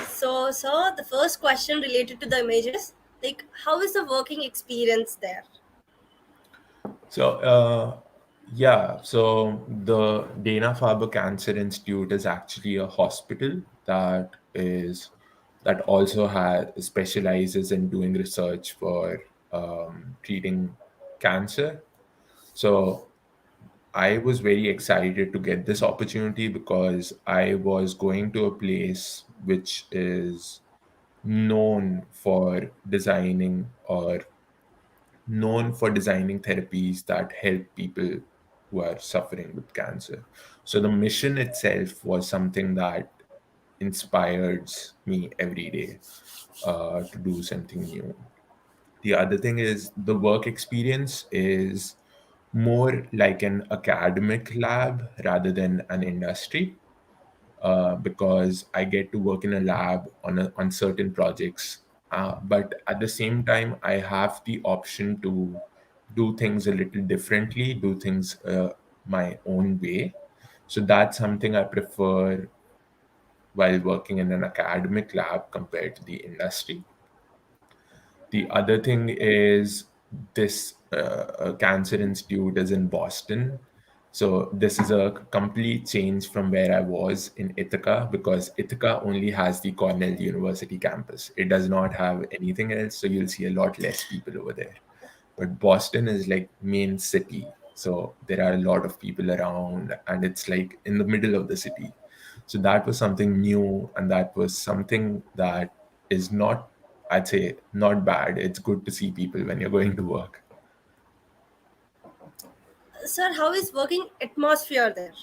So, sir, the first question related to the images, like, how is the working experience there? So, yeah, so the Dana-Farber Cancer Institute is actually a hospital that also has specializes in doing research for treating cancer. So I was very excited to get this opportunity because I was going to a place which is known for designing or known for designing therapies that help people who are suffering with cancer. So the mission itself was something that inspires me every day to do something new. The other thing is the work experience is more like an academic lab rather than an industry because I get to work in a lab on certain projects. But at the same time, I have the option to do things a little differently, do things my own way. So that's something I prefer while working in an academic lab compared to the industry. The other thing is this Cancer Institute is in Boston. So this is a complete change from where I was in Ithaca because Ithaca only has the Cornell University campus. It does not have anything else. So you'll see a lot less people over there. But Boston is like main city. So there are a lot of people around and it's like in the middle of the city. So that was something new and that was something that is not, I'd say, not bad. It's good to see people when you're going to work. Sir, how is working atmosphere there?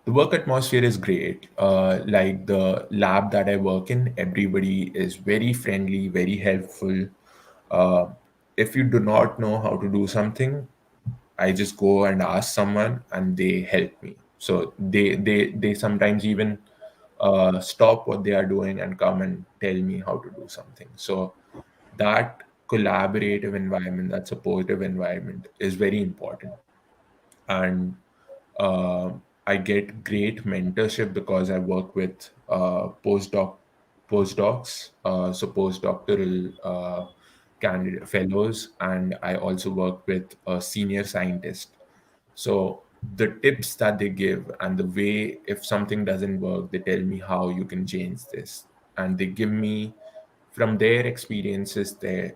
The work atmosphere is great. Like the lab that I work in, everybody is very friendly, very helpful. Uh, if you do not know how to do something, I just go and ask someone and they help me. So they sometimes even stop what they are doing and come and tell me how to do something. So that collaborative environment, that supportive environment is very important. And uh, I get great mentorship because I work with postdocs, so postdoctoral candidate fellows, and I also work with a senior scientist. So the tips that they give and the way if something doesn't work, they tell me how you can change this, and they give me from their experiences, the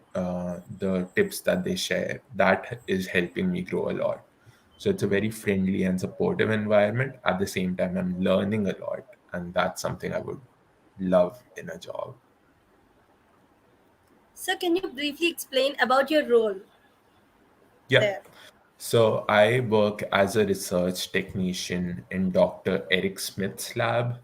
tips that they share. That is helping me grow a lot. So it's a very friendly and supportive environment. At the same time, I'm learning a lot, and that's something I would love in a job. Sir, can you briefly explain about your role Yeah. there? So I work as a research technician in Dr. Eric Smith's lab.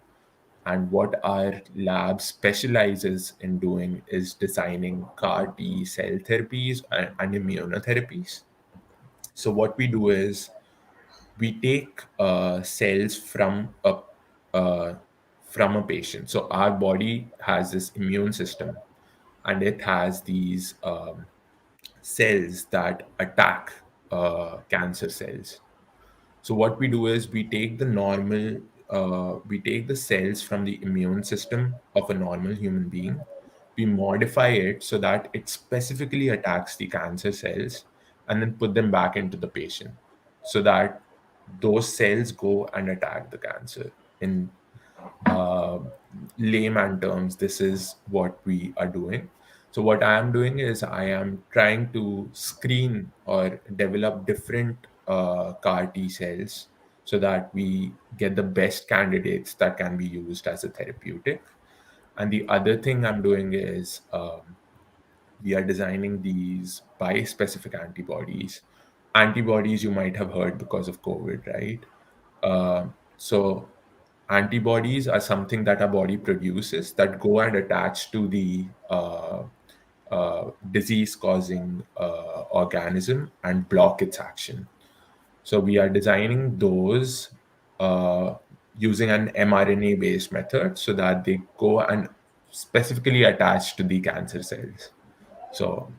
And what our lab specializes in doing is designing CAR T cell therapies and immunotherapies. So what we do is we take cells uh, from a patient. So our body has this immune system, and it has these cells that attack cancer cells. So what we do is we take the cells from the immune system of a normal human being, we modify it so that it specifically attacks the cancer cells, and then put them back into the patient, so that those cells go and attack the cancer. In uh, layman terms, this is what we are doing. So what I am doing is I am trying to screen or develop different CAR T cells so that we get the best candidates that can be used as a therapeutic. And the other thing I'm doing is we are designing these bispecific antibodies. Antibodies you might have heard because of COVID, right? So antibodies are something that our body produces that go and attach to the disease-causing organism and block its action. So we are designing those uh, using an mRNA-based method so that they go and specifically attach to the cancer cells. So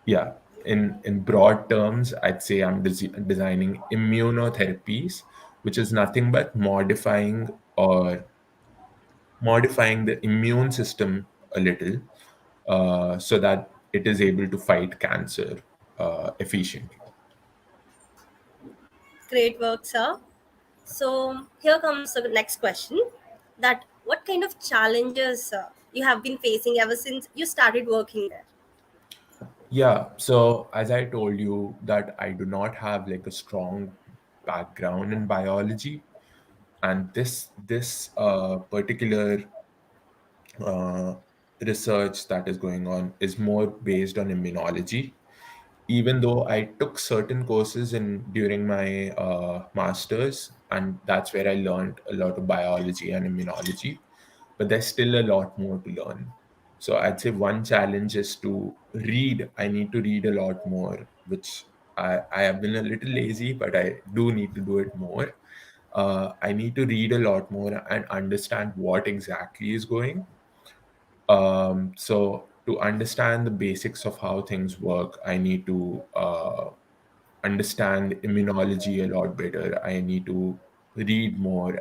yeah, in broad terms, I'd say I'm designing immunotherapies, which is nothing but modifying the immune system a little, so that it is able to fight cancer efficiently. Great work, sir. So here comes the next question: that what kind of challenges you have been facing ever since you started working there? Yeah, so as I told you that I do not have like a strong background in biology, and this particular uh, research that is going on is more based on immunology. Even though I took certain courses in during my masters, and that's where I learned a lot of biology and immunology, but there's still a lot more to learn. So I'd say one challenge is to read. I need to read a lot more, which I have been a little lazy, but I do need to do it more. I need to read a lot more and understand what exactly is going. So to understand the basics of how things work, I need to understand immunology a lot better. I need to read more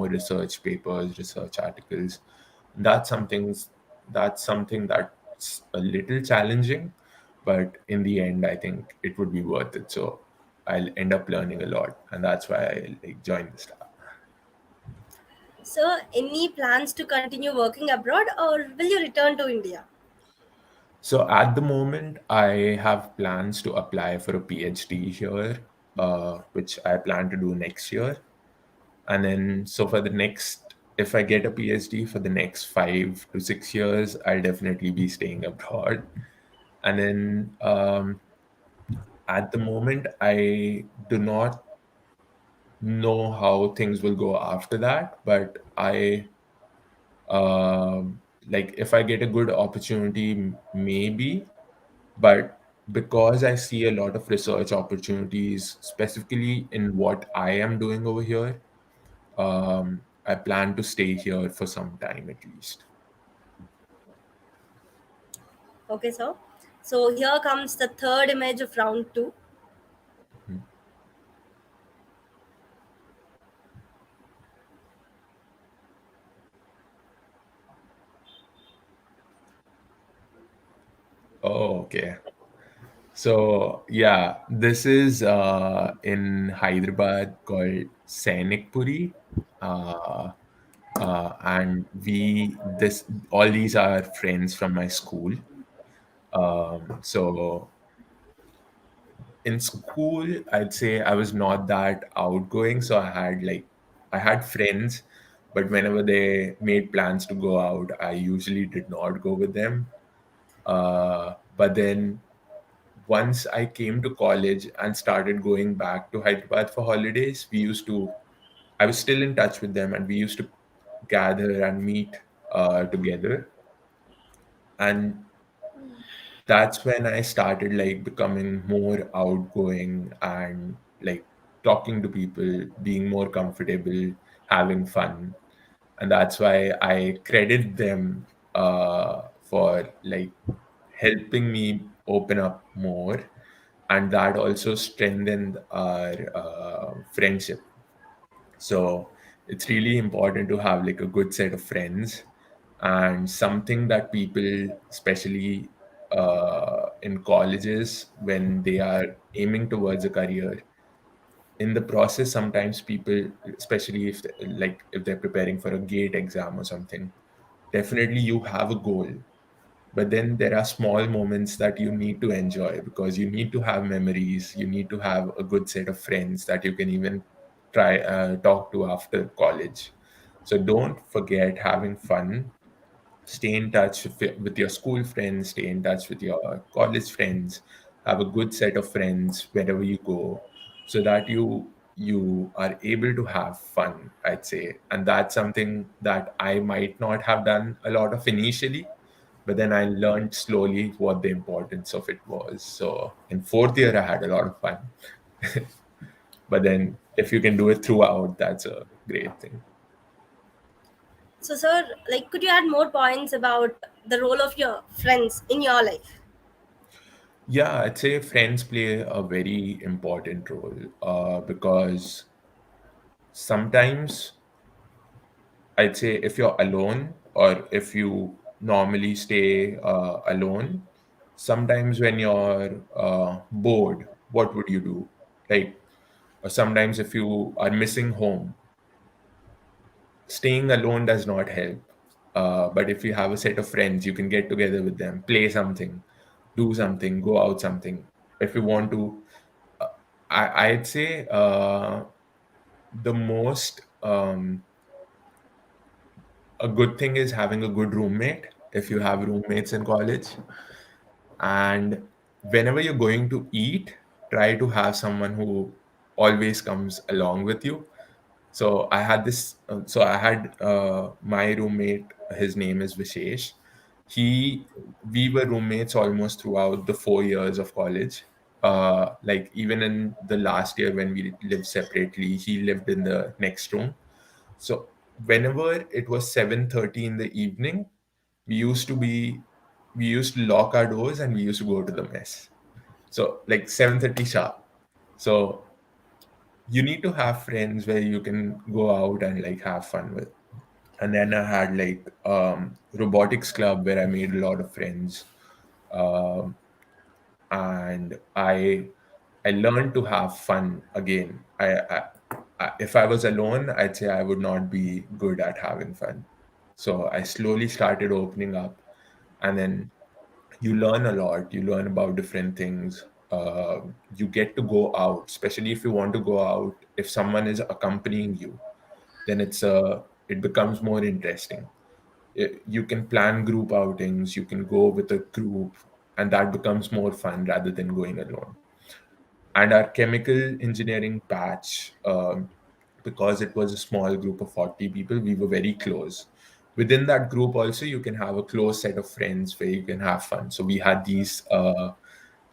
research papers, research articles. That's something that's something that's a little challenging, but in the end, I think it would be worth it. So I'll end up learning a lot, and that's why I like joined this lab. So, any plans to continue working abroad, or will you return to India? So at the moment, I have plans to apply for a PhD here, which I plan to do next year. And then, so for the next, if I get a PhD for the next 5 to 6 years, I'll definitely be staying abroad. And then at the moment, I do not know how things will go after that, but like if I get a good opportunity, maybe. But because I see a lot of research opportunities, specifically in what I am doing over here, I plan to stay here for some time at least. Okay, sir. So, here comes the third image of round two. Mhm. Oh, okay. So yeah, this is in Hyderabad called Sainikpuri. Uh, and we this all these are friends from my school. So in school, I'd say I was not that outgoing. So I had friends, but whenever they made plans to go out, I usually did not go with them. But then once I came to college and started going back to Hyderabad for holidays, I was still in touch with them, and we used to gather and meet together. And that's when I started like becoming more outgoing and like talking to people, being more comfortable, having fun. And that's why I credit them for like helping me open up more. And that also strengthened our friendship. So it's really important to have like a good set of friends, and something that people, especially in colleges, when they are aiming towards a career, in the process, sometimes people, especially if they're preparing for a gate exam or something, definitely you have a goal, but then there are small moments that you need to enjoy because you need to have memories, you need to have a good set of friends that you can even try talk to after college. So don't forget having fun. Stay in touch with your school friends, stay in touch with your college friends, have a good set of friends wherever you go, so that you are able to have fun, I'd say. And that's something that I might not have done a lot of initially, but then I learned slowly what the importance of it was. So in fourth year, I had a lot of fun. But then if you can do it throughout, that's a great thing. So, sir, could you add more points about the role of your friends in your life? Yeah, I'd say friends play a very important role because sometimes I'd say if you're alone or if you normally stay alone, sometimes when you're bored, what would you do? Like, or sometimes if you are missing home, staying alone does not help. But if you have a set of friends, you can get together with them, play something, do something, go out something. If you want to, uh, I'd say the most a good thing is having a good roommate if you have roommates in college. And whenever you're going to eat, try to have someone who always comes along with you. So I had my roommate, his name is Vishesh. We were roommates almost throughout the 4 years of college. Like even in the last year when we lived separately, he lived in the next room. So whenever it was 7:30 in the evening, we used to be we used to lock our doors and we used to go to the mess. So like 7:30 sharp. So you need to have friends where you can go out and like have fun with. And then I had like robotics club where I made a lot of friends. Um, and I learned to have fun again. If I was alone, I'd say I would not be good at having fun. So I slowly started opening up, and then you learn a lot. You learn about different things. You get to go out, especially if you want to go out. If someone is accompanying you, then it becomes more interesting. You can plan group outings. You can go with a group, and that becomes more fun rather than going alone. And our chemical engineering batch, because it was a small group of 40 people, we were very close. Within that group also you can have a close set of friends where you can have fun. So we had these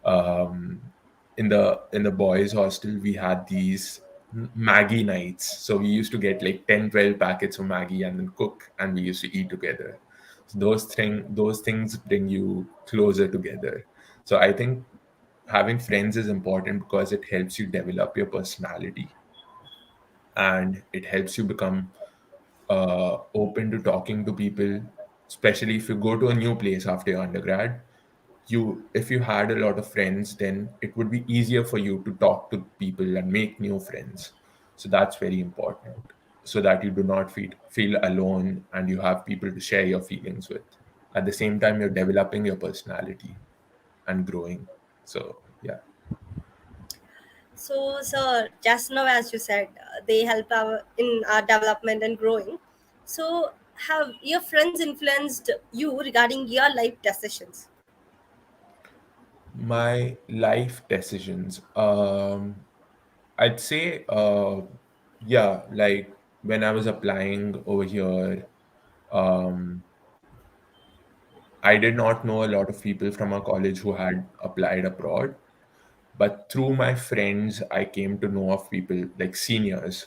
um, in the boys hostel we had these Maggie nights. So we used to get like 10, 12 packets of Maggie and then cook, and we used to eat together. So those things bring you closer together. So I think having friends is important because it helps you develop your personality, and it helps you become open to talking to people, especially if you go to a new place after your undergrad. If you had a lot of friends, then it would be easier for you to talk to people and make new friends. So that's very important, so that you do not feel alone and you have people to share your feelings with. At the same time, you're developing your personality and growing. So yeah. So, sir, just now, as you said, they help in our development and growing. So, have your friends influenced you regarding your life decisions? My life decisions. I'd say, yeah, like when I was applying over here, um, I did not know a lot of people from our college who had applied abroad. But through my friends, I came to know of people like seniors.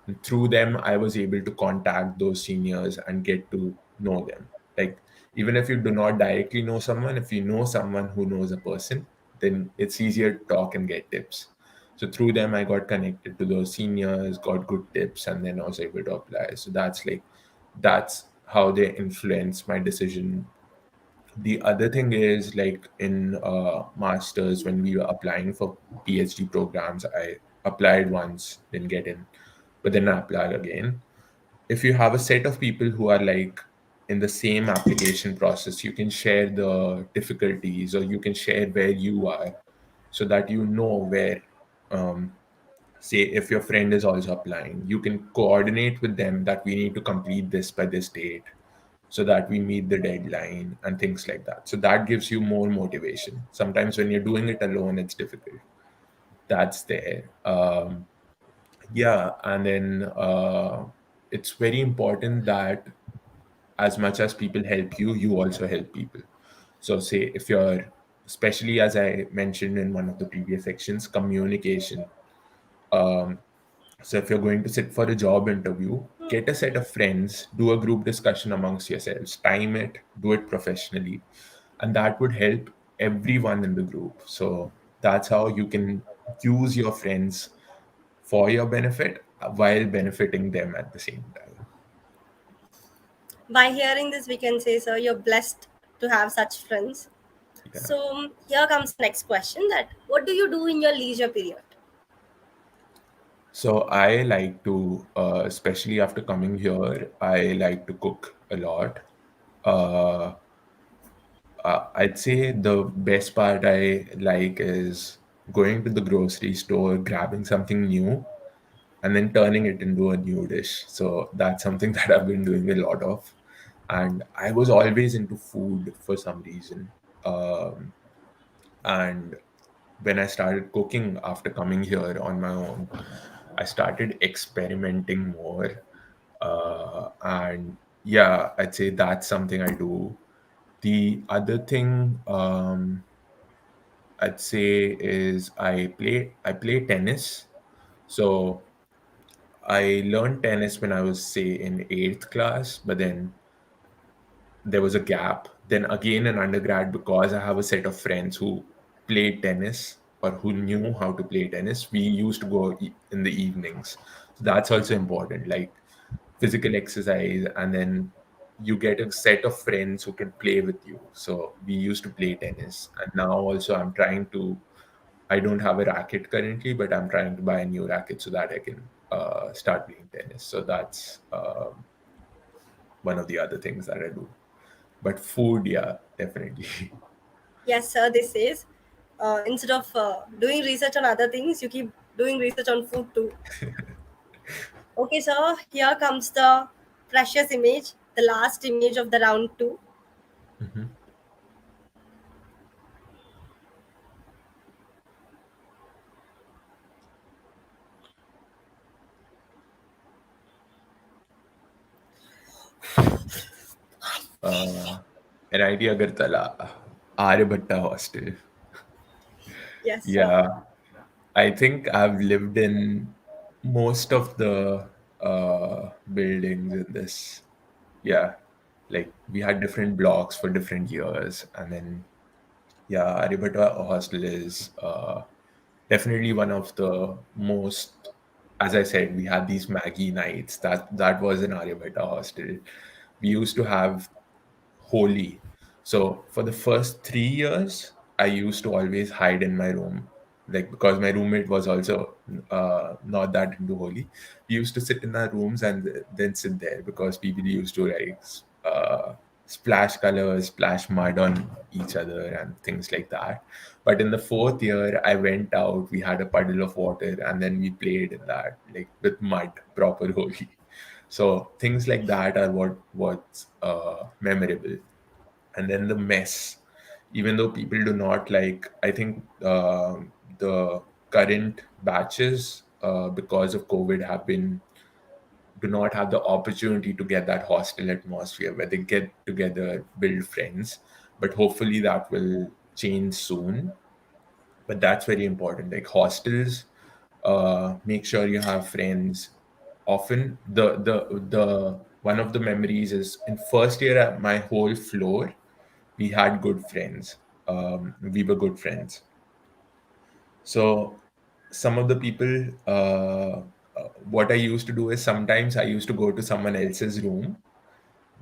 And through them, I was able to contact those seniors and get to know them. Like, even if you do not directly know someone, if you know someone who knows a person, then it's easier to talk and get tips. So through them, I got connected to those seniors, got good tips, and then I was able to apply. So that's how they influence my decision. The other thing is like in masters, when we were applying for PhD programs, I applied once, didn't get in, but then I applied again. If you have a set of people who are like in the same application process, you can share the difficulties or you can share where you are, so that you know where, um, say if your friend is also applying, you can coordinate with them that we need to complete this by this date, so that we meet the deadline and things like that. So that gives you more motivation. Sometimes when you're doing it alone, it's difficult. That's there. Yeah, and then it's very important that as much as people help you, you also help people. So say if you're, especially as I mentioned in one of the previous sections, communication. Um, So if you're going to sit for a job interview, get a set of friends, do a group discussion amongst yourselves, time it, do it professionally, and that would help everyone in the group. So that's how you can use your friends for your benefit while benefiting them at the same time. By hearing this, we can say, sir, you're blessed to have such friends. Yeah. So here comes the next question: that what do you do in your leisure period? So I like to, especially after coming here, I like to cook a lot. Uh, I'd say the best part I like is going to the grocery store, grabbing something new, and then turning it into a new dish. So that's something that I've been doing a lot of. And I was always into food for some reason. Um, and when I started cooking after coming here on my own, I started experimenting more. And yeah, I'd say that's something I do. The other thing I'd say is I play tennis. So I learned tennis when I was say in eighth class, but then there was a gap. Then again in undergrad, because I have a set of friends who played tennis or who knew how to play tennis, we used to go in the evenings. So that's also important, like physical exercise, and then you get a set of friends who can play with you. So we used to play tennis, and now also I'm trying to. I don't have a racket currently, but I'm trying to buy a new racket so that I can start playing tennis. So that's one of the other things that I do. But food, yeah, definitely. Yes, sir. This is instead of doing research on other things, you keep doing research on food too. Okay, so here comes the precious image, the last image of the round two. Mhm. Uh, NIT Agartala, Aryabhatta hostel. Yes, sir. Yeah, I think I've lived in most of the buildings in this. Yeah, like we had different blocks for different years, and then yeah, Aryabhatta hostel is definitely one of the most. As I said, we had these Maggie nights. That was an Aryabhatta hostel. We used to have Holi. So for the first 3 years, I used to always hide in my room, like because my roommate was also not that into Holi. We used to sit in our rooms and then sit there because people used to like splash colors, splash mud on each other, and things like that. But in the fourth year, I went out. We had a puddle of water, and then we played in that, like with mud, proper Holi. So things like that are what's memorable. And then the mess, even though people do not like, I think the current batches because of COVID have been do not have the opportunity to get that hostel atmosphere where they get together, build friends. But hopefully that will change soon. But that's very important. Like hostels, make sure you have friends. Often the one of the memories is in first year at my whole floor, we had good friends. We were good friends. So some of the people, what I used to do is sometimes I used to go to someone else's room,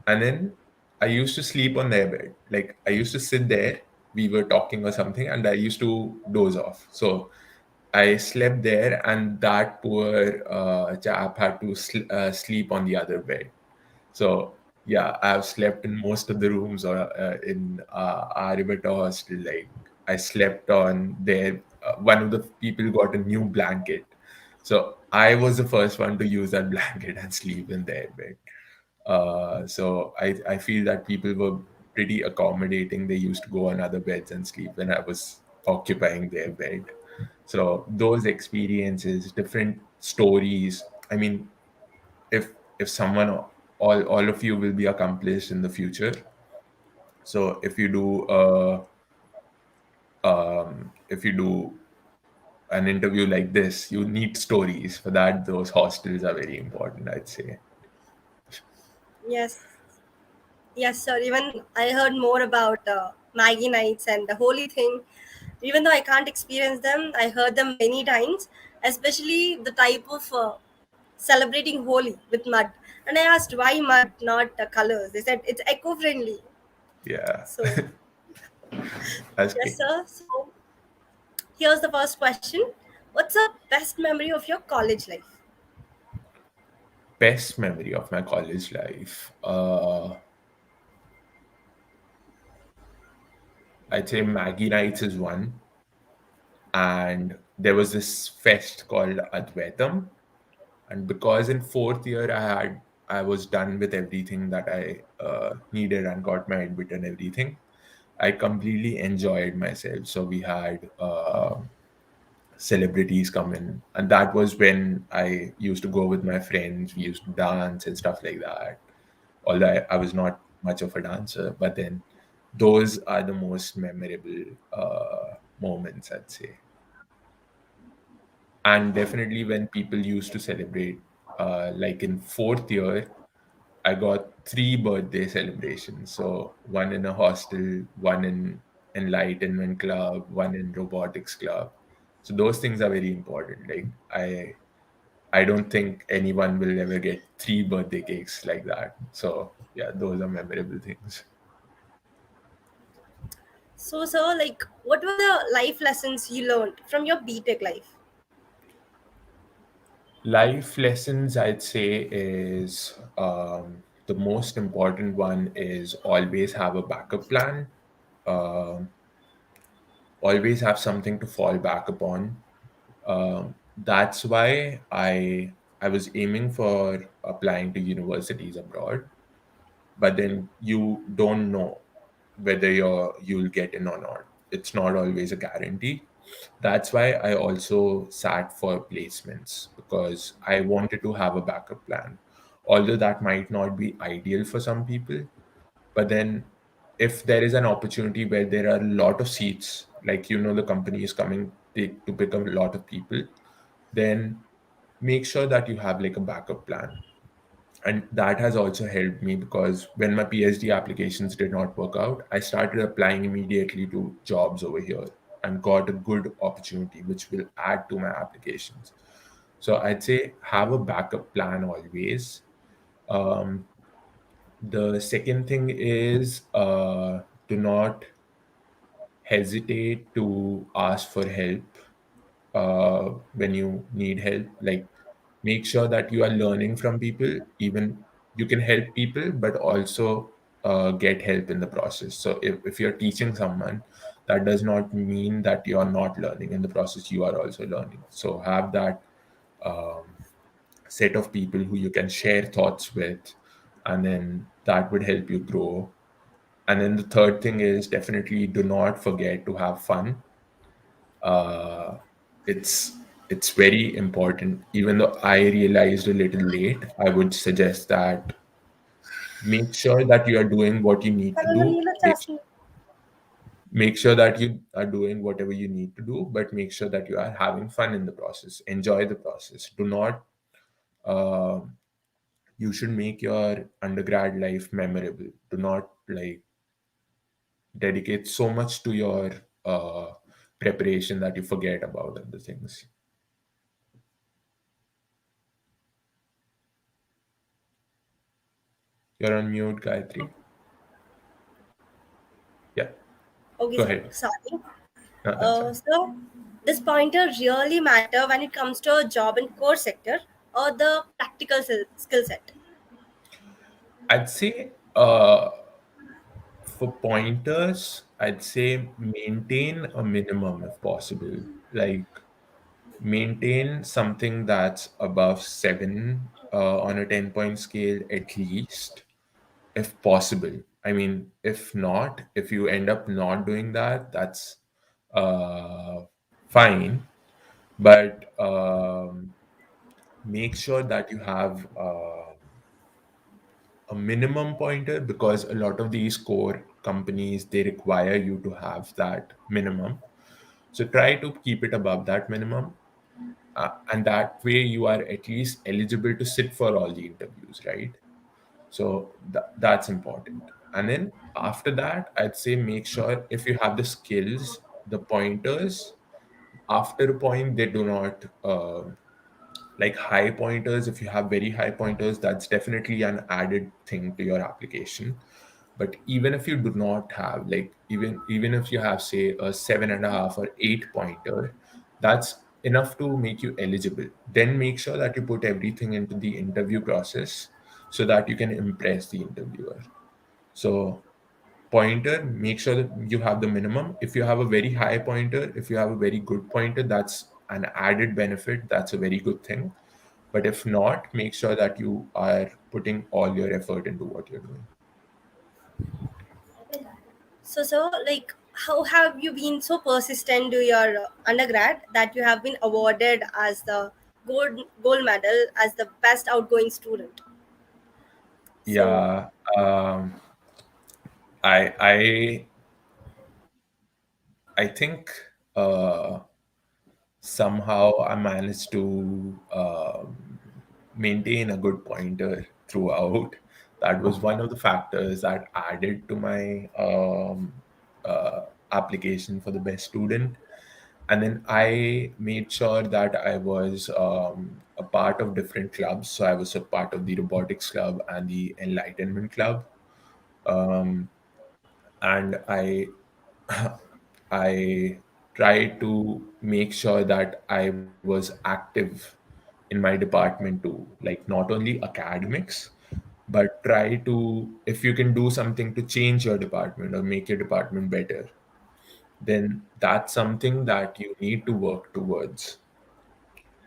and then I used to sleep on their bed. Like I used to sit there, we were talking or something, and I used to doze off. So I slept there, and that poor chap had to sleep on the other bed. So yeah, I've slept in most of the rooms or in Arivata hostel. Like I slept on there. One of the people got a new blanket, so I was the first one to use that blanket and sleep in their bed. So I feel that people were pretty accommodating. They used to go on other beds and sleep when I was occupying their bed. So those experiences, different stories. I mean, if someone, all of you will be accomplished in the future. So if you do an interview like this, you need stories. For that, those hostels are very important, I'd say. Yes, yes, sir. Even I heard more about Maggie nights and the holy thing. Even though I can't experience them, I heard them many times, especially the type of celebrating Holi with mud. And I asked why mud, not colors. They said it's eco-friendly. Yeah. So That's yes, great. sir. So here's the first question: what's the best memory of your college life? Best memory of my college life. I'd say Maggie nights is one, and there was this fest called Advaitam, and because in fourth year I was done with everything that I needed and got my admit and everything. I completely enjoyed myself. So we had celebrities come in, and that was when I used to go with my friends. We used to dance and stuff like that. Although I was not much of a dancer, but then those are the most memorable moments, I'd say. And definitely when people used to celebrate, like in fourth year, I got three birthday celebrations. So one in a hostel, one in enlightenment club, one in robotics club. So those things are very important. Like I don't think anyone will ever get three birthday cakes like that. So yeah, those are memorable things. So, sir, like, what were the life lessons you learned from your B.Tech life? Life lessons, I'd say, is the most important one is always have a backup plan. Um Always have something to fall back upon. That's why I was aiming for applying to universities abroad, but then you don't know whether you'll get in or not. It's not always a guarantee. That's why I also sat for placements because I wanted to have a backup plan. Although that might not be ideal for some people, but then if there is an opportunity where there are a lot of seats, like the company is coming to pick up a lot of people, then make sure that you have like a backup plan. And that has also helped me because when my PhD applications did not work out, I started applying immediately to jobs over here and got a good opportunity, which will add to my applications. So I'd say have a backup plan always. Um, the second thing is do not hesitate to ask for help when you need help. Like, make sure that you are learning from people. Even you can help people, but also get help in the process. So if you're teaching someone, that does not mean that you are not learning in the process. You are also learning. So have that um, set of people who you can share thoughts with, and then that would help you grow. And then the third thing is definitely do not forget to have fun. uh, it's very important. Even though I realized a little late, I would suggest that make sure that you are doing what you need to do. Make sure that you are doing whatever you need to do, but make sure that you are having fun in the process. Enjoy the process. Do not uh, You should make your undergrad life memorable. Do not like dedicate so much to your uh, preparation that you forget about other things. You're on mute, Gayatri. Yeah, Okay, go sir. ahead. Sorry. No, that's fine. So, does pointer really matter when it comes to a job in core sector or the practical skill set? I'd say for pointers, I'd say maintain a minimum if possible. Like maintain something that's above 7 on a 10-point scale at least, if possible. I mean, if not, if you end up not doing that, that's uh, fine. But make sure that you have a minimum pointer because a lot of these core companies they require you to have that minimum. So try to keep it above that minimum, and that way you are at least eligible to sit for all the interviews, right? So that's important. And then after that, I'd say make sure if you have the skills, the pointers, after a point, they do not like high pointers. If you have very high pointers, that's definitely an added thing to your application. But even if you do not have, like, even if you have, say, a 7.5 or 8 pointer, that's enough to make you eligible. Then make sure that you put everything into the interview process so that you can impress the interviewer. So pointer, make sure that you have the minimum. If you have a very high pointer, if you have a very good pointer, that's an added benefit. That's a very good thing. But if not, make sure that you are putting all your effort into what you're doing. So, like, how have you been so persistent to your undergrad that you have been awarded as the gold medal as the best outgoing student? So, Yeah, I think uh, somehow I managed to maintain a good pointer throughout. That was one of the factors that added to my application for the best student. And then I made sure that I was a part of different clubs. So I was a part of the robotics club and the enlightenment club. Um, and I tried to make sure that I was active in my department too, like not only academics, but try to, if you can do something to change your department or make your department better, then that's something that you need to work towards.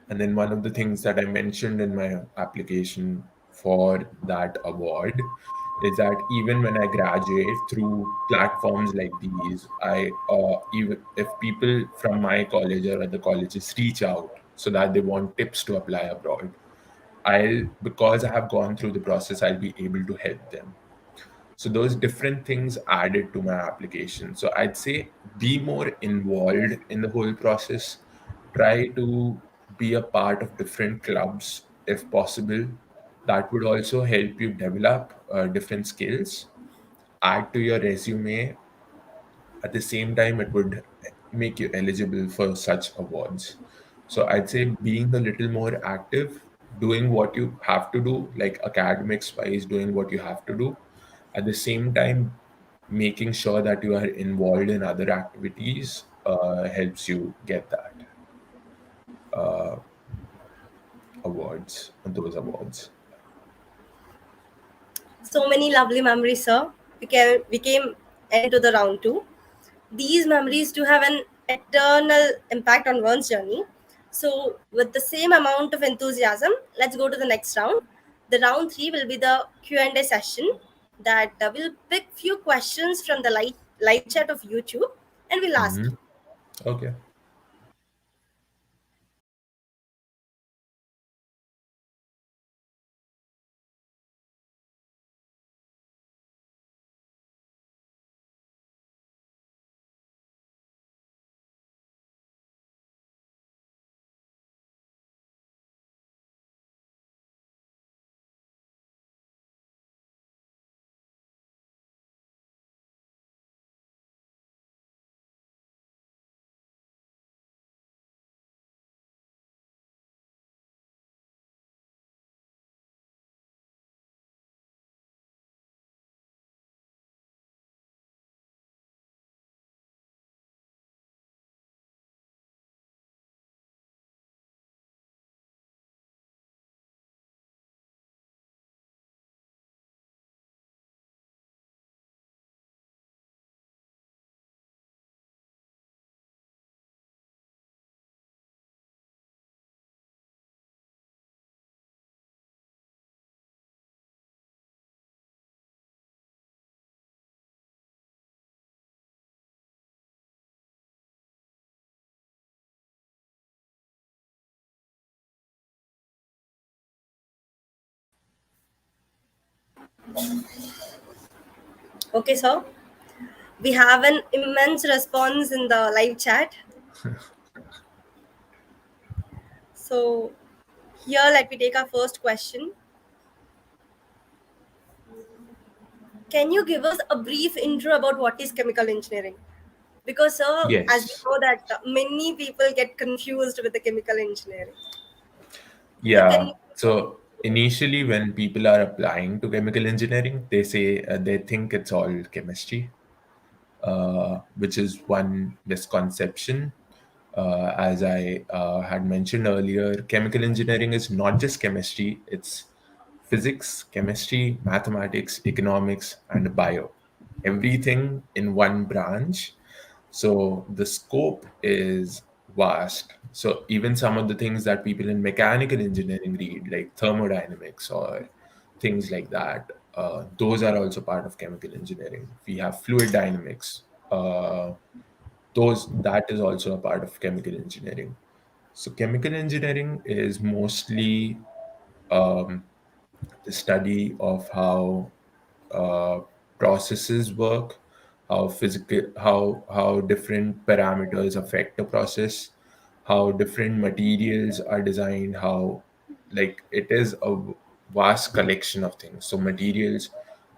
And then one of the things that I mentioned in my application for that award is that even when I graduate through platforms like these, I even if people from my college or other colleges reach out so that they want tips to apply abroad, I'll because I have gone through the process, I'll be able to help them. So those different things added to my application. So I'd say be more involved in the whole process. Try to be a part of different clubs if possible. That would also help you develop different skills, add to your resume. At the same time, it would make you eligible for such awards. So I'd say being a little more active, doing what you have to do, like academics wise, doing what you have to do, at the same time making sure that you are involved in other activities helps you get that those awards. so many lovely memories, sir. We came into the round two. These memories do have an eternal impact on one's journey. So, with the same amount of enthusiasm, let's go to the next round. The round three will be the Q&A session that will pick few questions from the live chat of YouTube and we'll ask Hmm. you. Okay. Okay, sir. We have an immense response in the live chat. So, here let me take our first question. Can you give us a brief intro about what is chemical engineering? Because, sir, as we Yes. know that many people get confused with the chemical engineering. So can Yeah. you? So initially, when people are applying to chemical engineering, they say they think it's all chemistry, which is one misconception. As I had mentioned earlier, chemical engineering is not just chemistry, it's physics, chemistry, mathematics, economics, and bio. Everything in one branch. So the scope is vast. So even some of the things that people in mechanical engineering read, like thermodynamics or things like that, those are also part of chemical engineering. We have fluid dynamics. Those that is also a part of chemical engineering. So chemical engineering is mostly um, the study of how uh, processes work, how different parameters affect the process, how different materials are designed, how like it is a vast collection of things. So materials,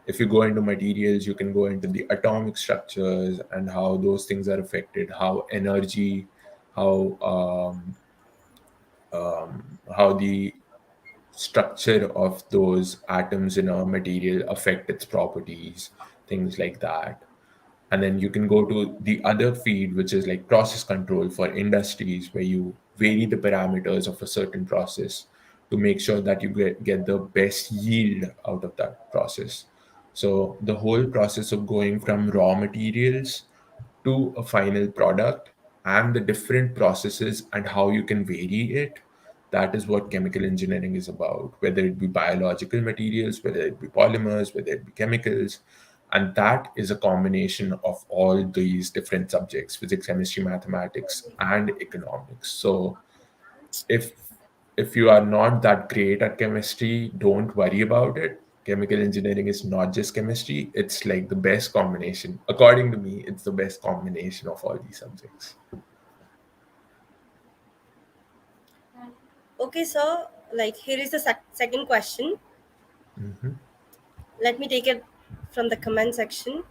if you go into materials, you can go into the atomic structures and how those things are affected, how energy, how how the structure of those atoms in a material affect its properties, things like that. And then you can go to the other field, which is like process control for industries, where you vary the parameters of a certain process to make sure that you get the best yield out of that process. So the whole process of going from raw materials to a final product and the different processes and how you can vary it, that is what chemical engineering is about, whether it be biological materials, whether it be polymers, whether it be chemicals. And that is a combination of all these different subjects: physics, chemistry, mathematics, and economics. So if if you are not that great at chemistry, don't worry about it. Chemical engineering is not just chemistry, it's like the best combination. According to me, it's the best combination of all these subjects. Okay, sir. Like here is the second question. Mhm. Let me take it from the comment section.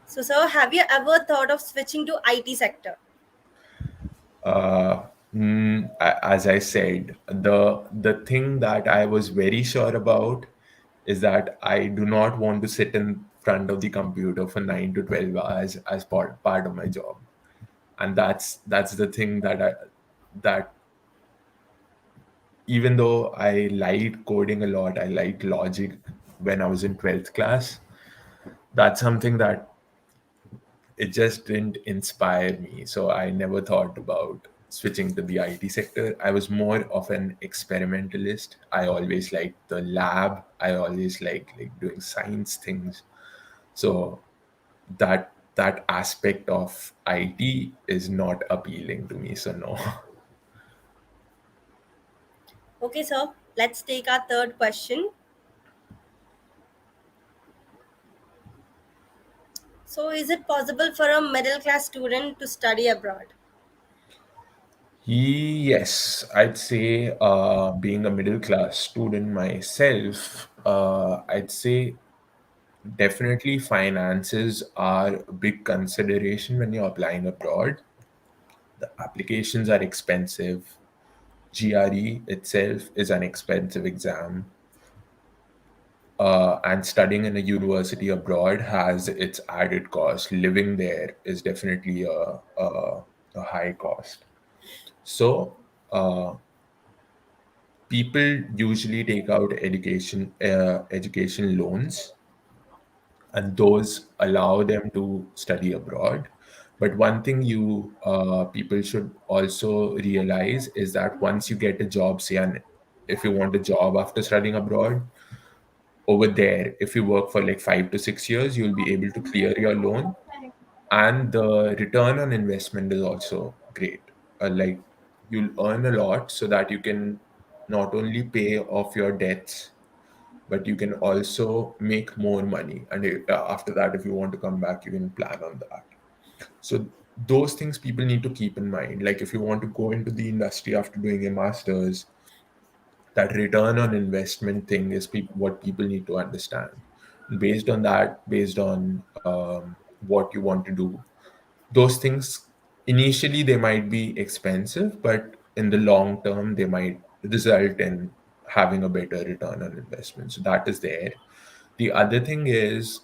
So, sir, have you ever thought of switching to IT sector? uh, as I said, the thing that I was very sure about is that I do not want to sit in front of the computer for 9 to 12 hours as part of my job. And that's the thing that even though I liked coding a lot, I liked logic when I was in 12th class. That's something that it just didn't inspire me. So I never thought about switching to the IT sector. I was more of an experimentalist. I always liked the lab. I always like doing science things. So that aspect of IT is not appealing to me. So no. Okay, sir. Let's take our third question. So, is it possible for a middle class student to study abroad? Yes, I'd say being a middle class student myself, I'd say definitely finances are a big consideration when you're applying abroad. The applications are expensive. GRE itself is an expensive exam. And studying in a university abroad has its added cost. Living there is definitely a high cost. So, people usually take out education loans, and those allow them to study abroad. But one thing you people should also realize is that once you get a job, say, and if you want a job after studying abroad, over there, if you work for like 5 to 6 years, you'll be able to clear your loan, and the return on investment is also great. Like, you'll earn a lot so that you can not only pay off your debts, but you can also make more money. And after that, if you want to come back, you can plan on that. So those things people need to keep in mind. Like, if you want to go into the industry after doing a master's, that return on investment thing is what people need to understand. Based on that, based on what you want to do, those things initially they might be expensive, but in the long term they might result in having a better return on investment. So that is there. The other thing is,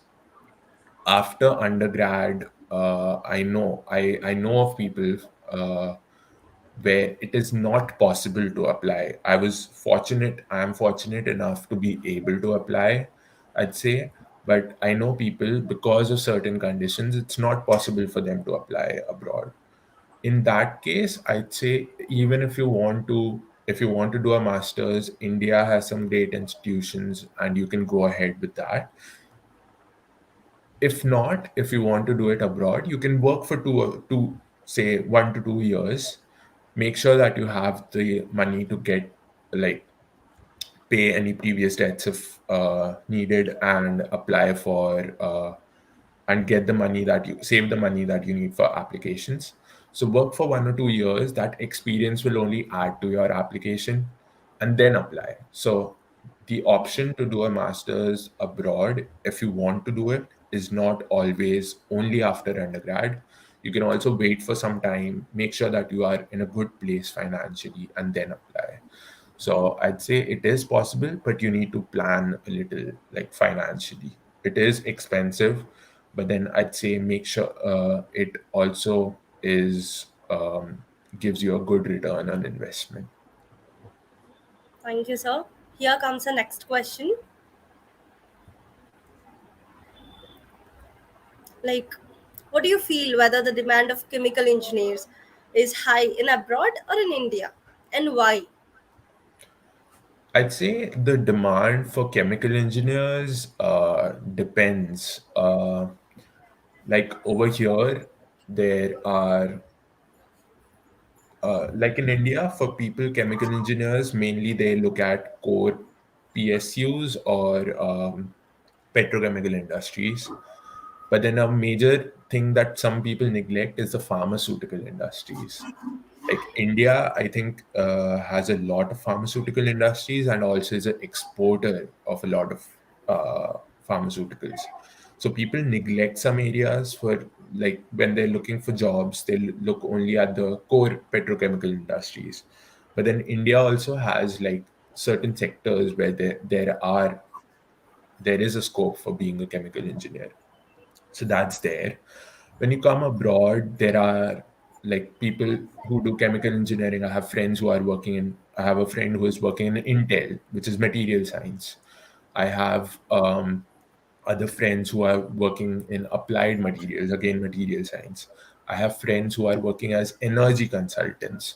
after undergrad, I know of people uh, where it is not possible to apply. I am fortunate enough to be able to apply, I'd say, but I know people, because of certain conditions, it's not possible for them to apply abroad. In that case, I'd say, even if you want to do a master's, India has some great institutions and you can go ahead with that. If not, if you want to do it abroad, you can work for say 1 to 2 years. Make sure that you have the money to get, like, pay any previous debts if needed, and apply for and get the money that you save the money that you need for applications. So work for 1 or 2 years. That experience will only add to your application, and then apply. So the option to do a master's abroad, if you want to do it, is not always only after undergrad. You can also wait for some time, make sure that you are in a good place financially, and then apply. So I'd say it is possible, but you need to plan a little, like, financially. It is expensive, but then I'd say make sure it also is gives you a good return on investment. Thank you, sir. Here comes the next question. Like, what do you feel whether the demand of chemical engineers is high in abroad or in India, and why? I'd say the demand for chemical engineers depends. Like, over here, there are, like in India, for people, chemical engineers, mainly they look at core PSUs or petrochemical industries. But then a major thing that some people neglect is the pharmaceutical industries. Like, India, I think, has a lot of pharmaceutical industries, and also is an exporter of a lot of pharmaceuticals. So people neglect some areas. For, like, when they're looking for jobs, they look only at the core petrochemical industries. But then India also has, like, certain sectors where there is a scope for being a chemical engineer. So that's there. When you come abroad, there are, like, people who do chemical engineering. I have a friend who is working in Intel, which is material science. I have other friends who are working in applied materials, again material science. I have friends who are working as energy consultants.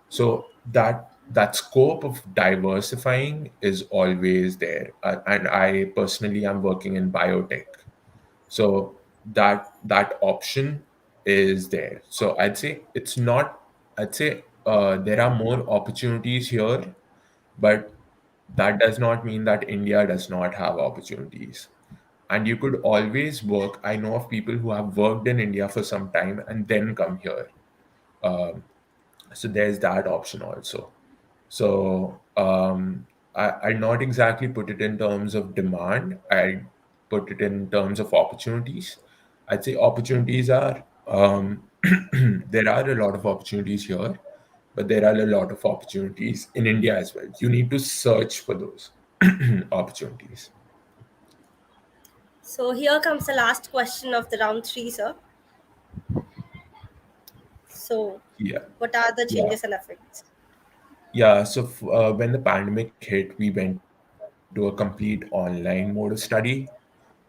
So that scope of diversifying is always there. And I personally am working in biotech, so that option is there. So I'd say there are more opportunities here, but that does not mean that India does not have opportunities. And you could always work. I know of people who have worked in India for some time and then come here. So there's that option also. So I'll not exactly put it in terms of demand. I put it in terms of opportunities. I'd say opportunities are, there are a lot of opportunities here, but there are a lot of opportunities in India as well. You need to search for those opportunities. So here comes the last question of the round three, sir. So, Yeah. what are the Yeah. changes and effects? Yeah. So when the pandemic hit, we went to a complete online mode of study,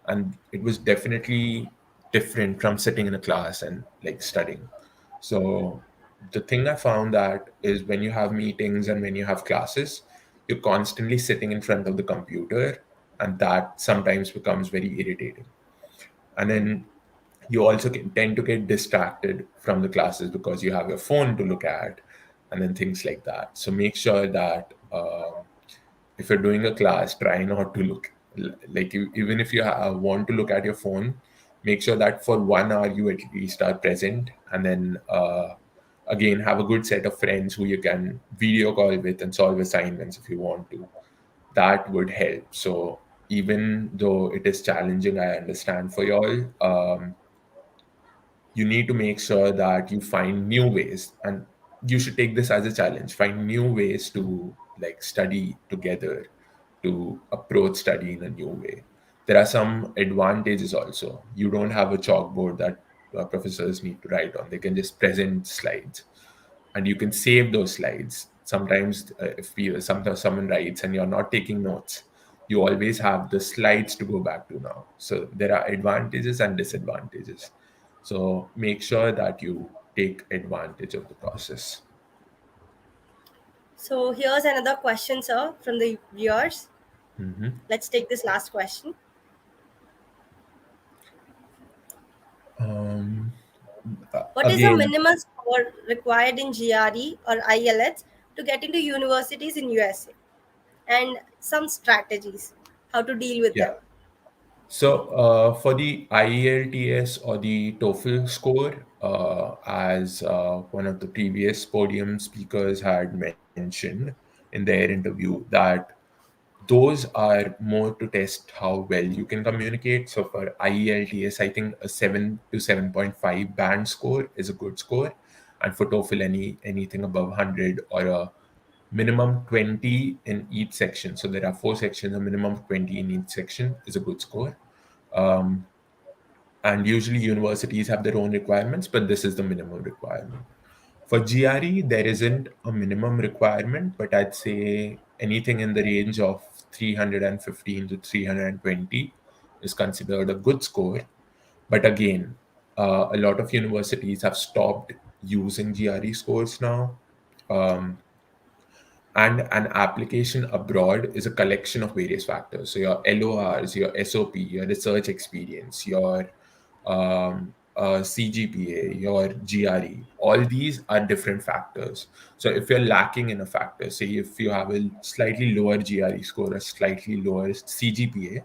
and it was definitely different from sitting in a class and, like, studying. So the thing I found that is, when you have meetings and when you have classes, you're constantly sitting in front of the computer, and that sometimes becomes very irritating. And then you also tend to get distracted from the classes because you have your phone to look at, and then things like that. So make sure that if you're doing a class, try not to look, like, even if you want to look at your phone, make sure that for 1 hour you at least are present, and then again, have a good set of friends who you can video call with and solve assignments if you want to. That would help. So even though it is challenging, I understand for y'all. You need to make sure that you find new ways, and you should take this as a challenge. Find new ways to like study together, to approach study in a new way. There are some advantages also. You don't have a chalkboard that professors need to write on. They can just present slides, and you can save those slides. Sometimes if sometimes someone writes and you're not taking notes, you always have the slides to go back to now. So there are advantages and disadvantages. So make sure that you take advantage of the process. So here's another question, sir, from the viewers. Mm-hmm. Let's take this last question. What is the Again, minimum score required in GRE or IELTS to get into universities in USA? And some strategies, how to deal with yeah. them. So for the IELTS or the TOEFL score, as one of the previous podium speakers had mentioned in their interview, that those are more to test how well you can communicate. So for IELTS, I think a 7 to 7.5 band score is a good score, and for TOEFL, anything above 100 or a minimum 20 in each section. So there are 4 sections, a minimum of 20 in each section is a good score. Um, and usually universities have their own requirements, but this is the minimum requirement. For GRE, there isn't a minimum requirement, but I'd say anything in the range of 315 to 320 is considered a good score. But again, a lot of universities have stopped using GRE scores now. Um, and an application abroad is a collection of various factors. So your LORs, your SOP, your research experience, your CGPA, your GRE, all these are different factors. So if you're lacking in a factor, say if you have a slightly lower GRE score, a slightly lower CGPA,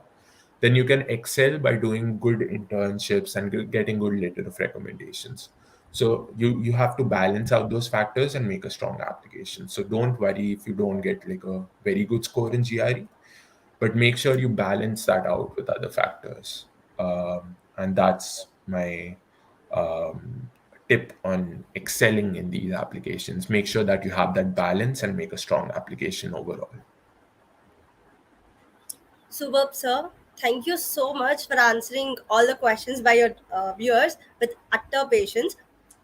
then you can excel by doing good internships and getting good letter of recommendations. So you have to balance out those factors and make a strong application. So don't worry if you don't get like a very good score in GRE, but make sure you balance that out with other factors. And that's my tip on excelling in these applications. Make sure that you have that balance and make a strong application overall. Superb, sir. Thank you so much for answering all the questions by your viewers with utter patience.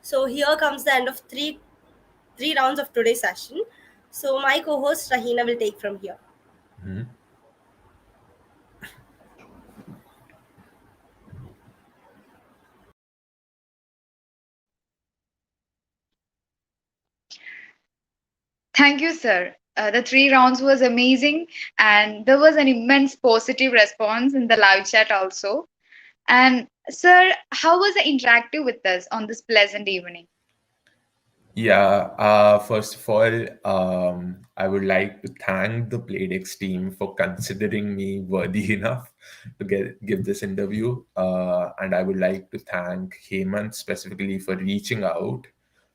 So here comes the end of three rounds of today's session. So my co-host Rahina will take from here. Mhm. Thank you, sir. The 3 rounds was amazing, and there was an immense positive response in the live chat also. And sir, how was the interactive with us on this pleasant evening? Yeah, first of all, I would like to thank the Pladex team for considering me worthy enough to give this interview. And I would like to thank Hemant specifically for reaching out.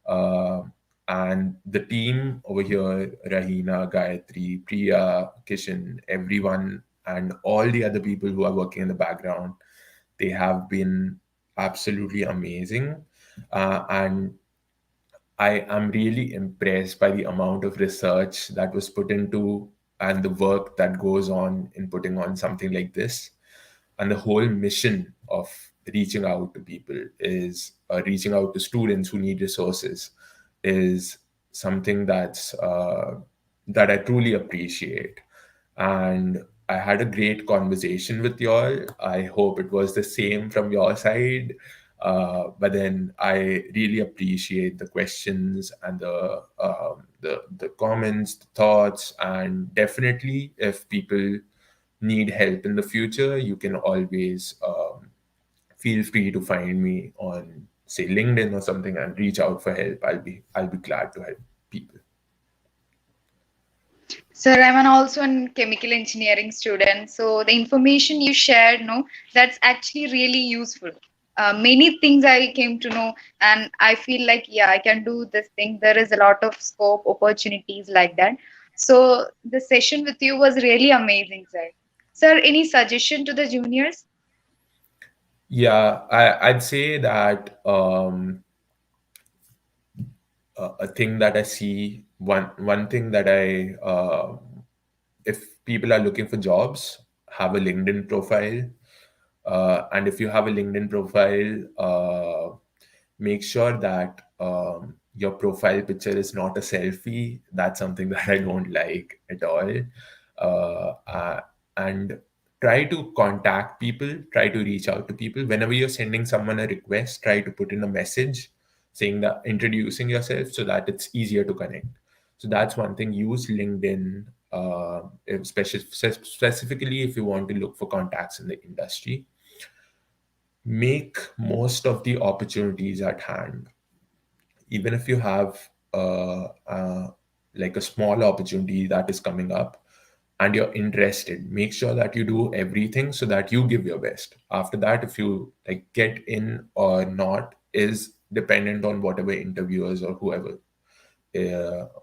Uh, and the team over here, Rahina, Gayatri, Priya, Kishan, everyone, and all the other people who are working in the background, they have been absolutely amazing. And I am really impressed by the amount of research that was put into and the work that goes on in putting on something like this. And the whole mission of reaching out to people is reaching out to students who need resources is something that I truly appreciate. And I had a great conversation with y'all. I hope it was the same from your side. But then I really appreciate the questions and the comments, the thoughts, and definitely if people need help in the future, you can always feel free to find me on say LinkedIn or something and reach out for help. I'll be glad to help people. Sir, I'm also a chemical engineering student, so the information you shared, no, that's actually really useful. Many things I came to know, and I feel like, yeah, I can do this thing. There is a lot of scope, opportunities like that. So the session with you was really amazing, sir. Sir, any suggestion to the juniors? Yeah, I'd say that a thing that I see, one thing that if people are looking for jobs, have a LinkedIn profile. And if you have a LinkedIn profile, make sure that your profile picture is not a selfie. That's something that I don't like at all. And try to contact people, try to reach out to people. Whenever you're sending someone a request, try to put in a message saying that, introducing yourself, so that it's easier to connect. So that's one thing. Use LinkedIn, specifically if you want to look for contacts in the industry. Make most of the opportunities at hand. Even if you have like a small opportunity that is coming up and you're interested, make sure that you do everything so that you give your best. After that, if you like get in or not is dependent on whatever interviewers or whoever,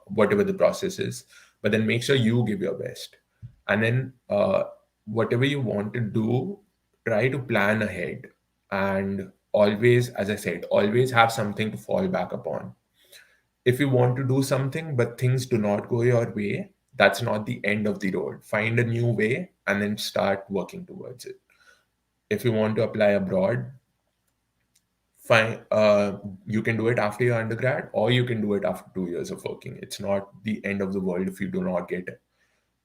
whatever the process is. But then make sure you give your best. And then whatever you want to do, try to plan ahead. And always, as I said, always have something to fall back upon. If you want to do something but things do not go your way, that's not the end of the road. Find a new way and then start working towards it. If you want to apply abroad, fine, you can do it after your undergrad, or you can do it after 2 years of working. It's not the end of the world if you do not get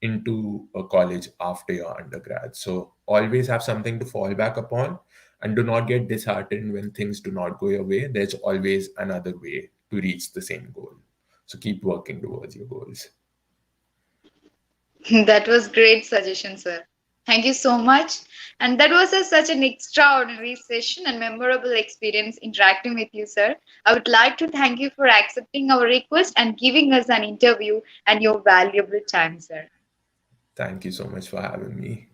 into a college after your undergrad. So always have something to fall back upon, and do not get disheartened when things do not go your way. There's always another way to reach the same goal. So keep working towards your goals. That was great suggestion, sir. Thank you so much. And that was such an extraordinary session and memorable experience interacting with you, sir. I would like to thank you for accepting our request and giving us an interview and your valuable time, sir. Thank you so much for having me.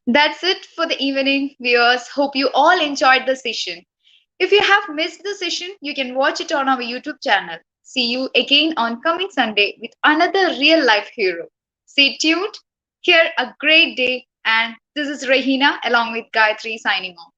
That's it for the evening, viewers. Hope you all enjoyed the session. If you have missed the session, you can watch it on our YouTube channel. See you again on coming Sunday with another real life hero. Stay tuned. Here a great day, and this is Rahina along with Gayatri signing off.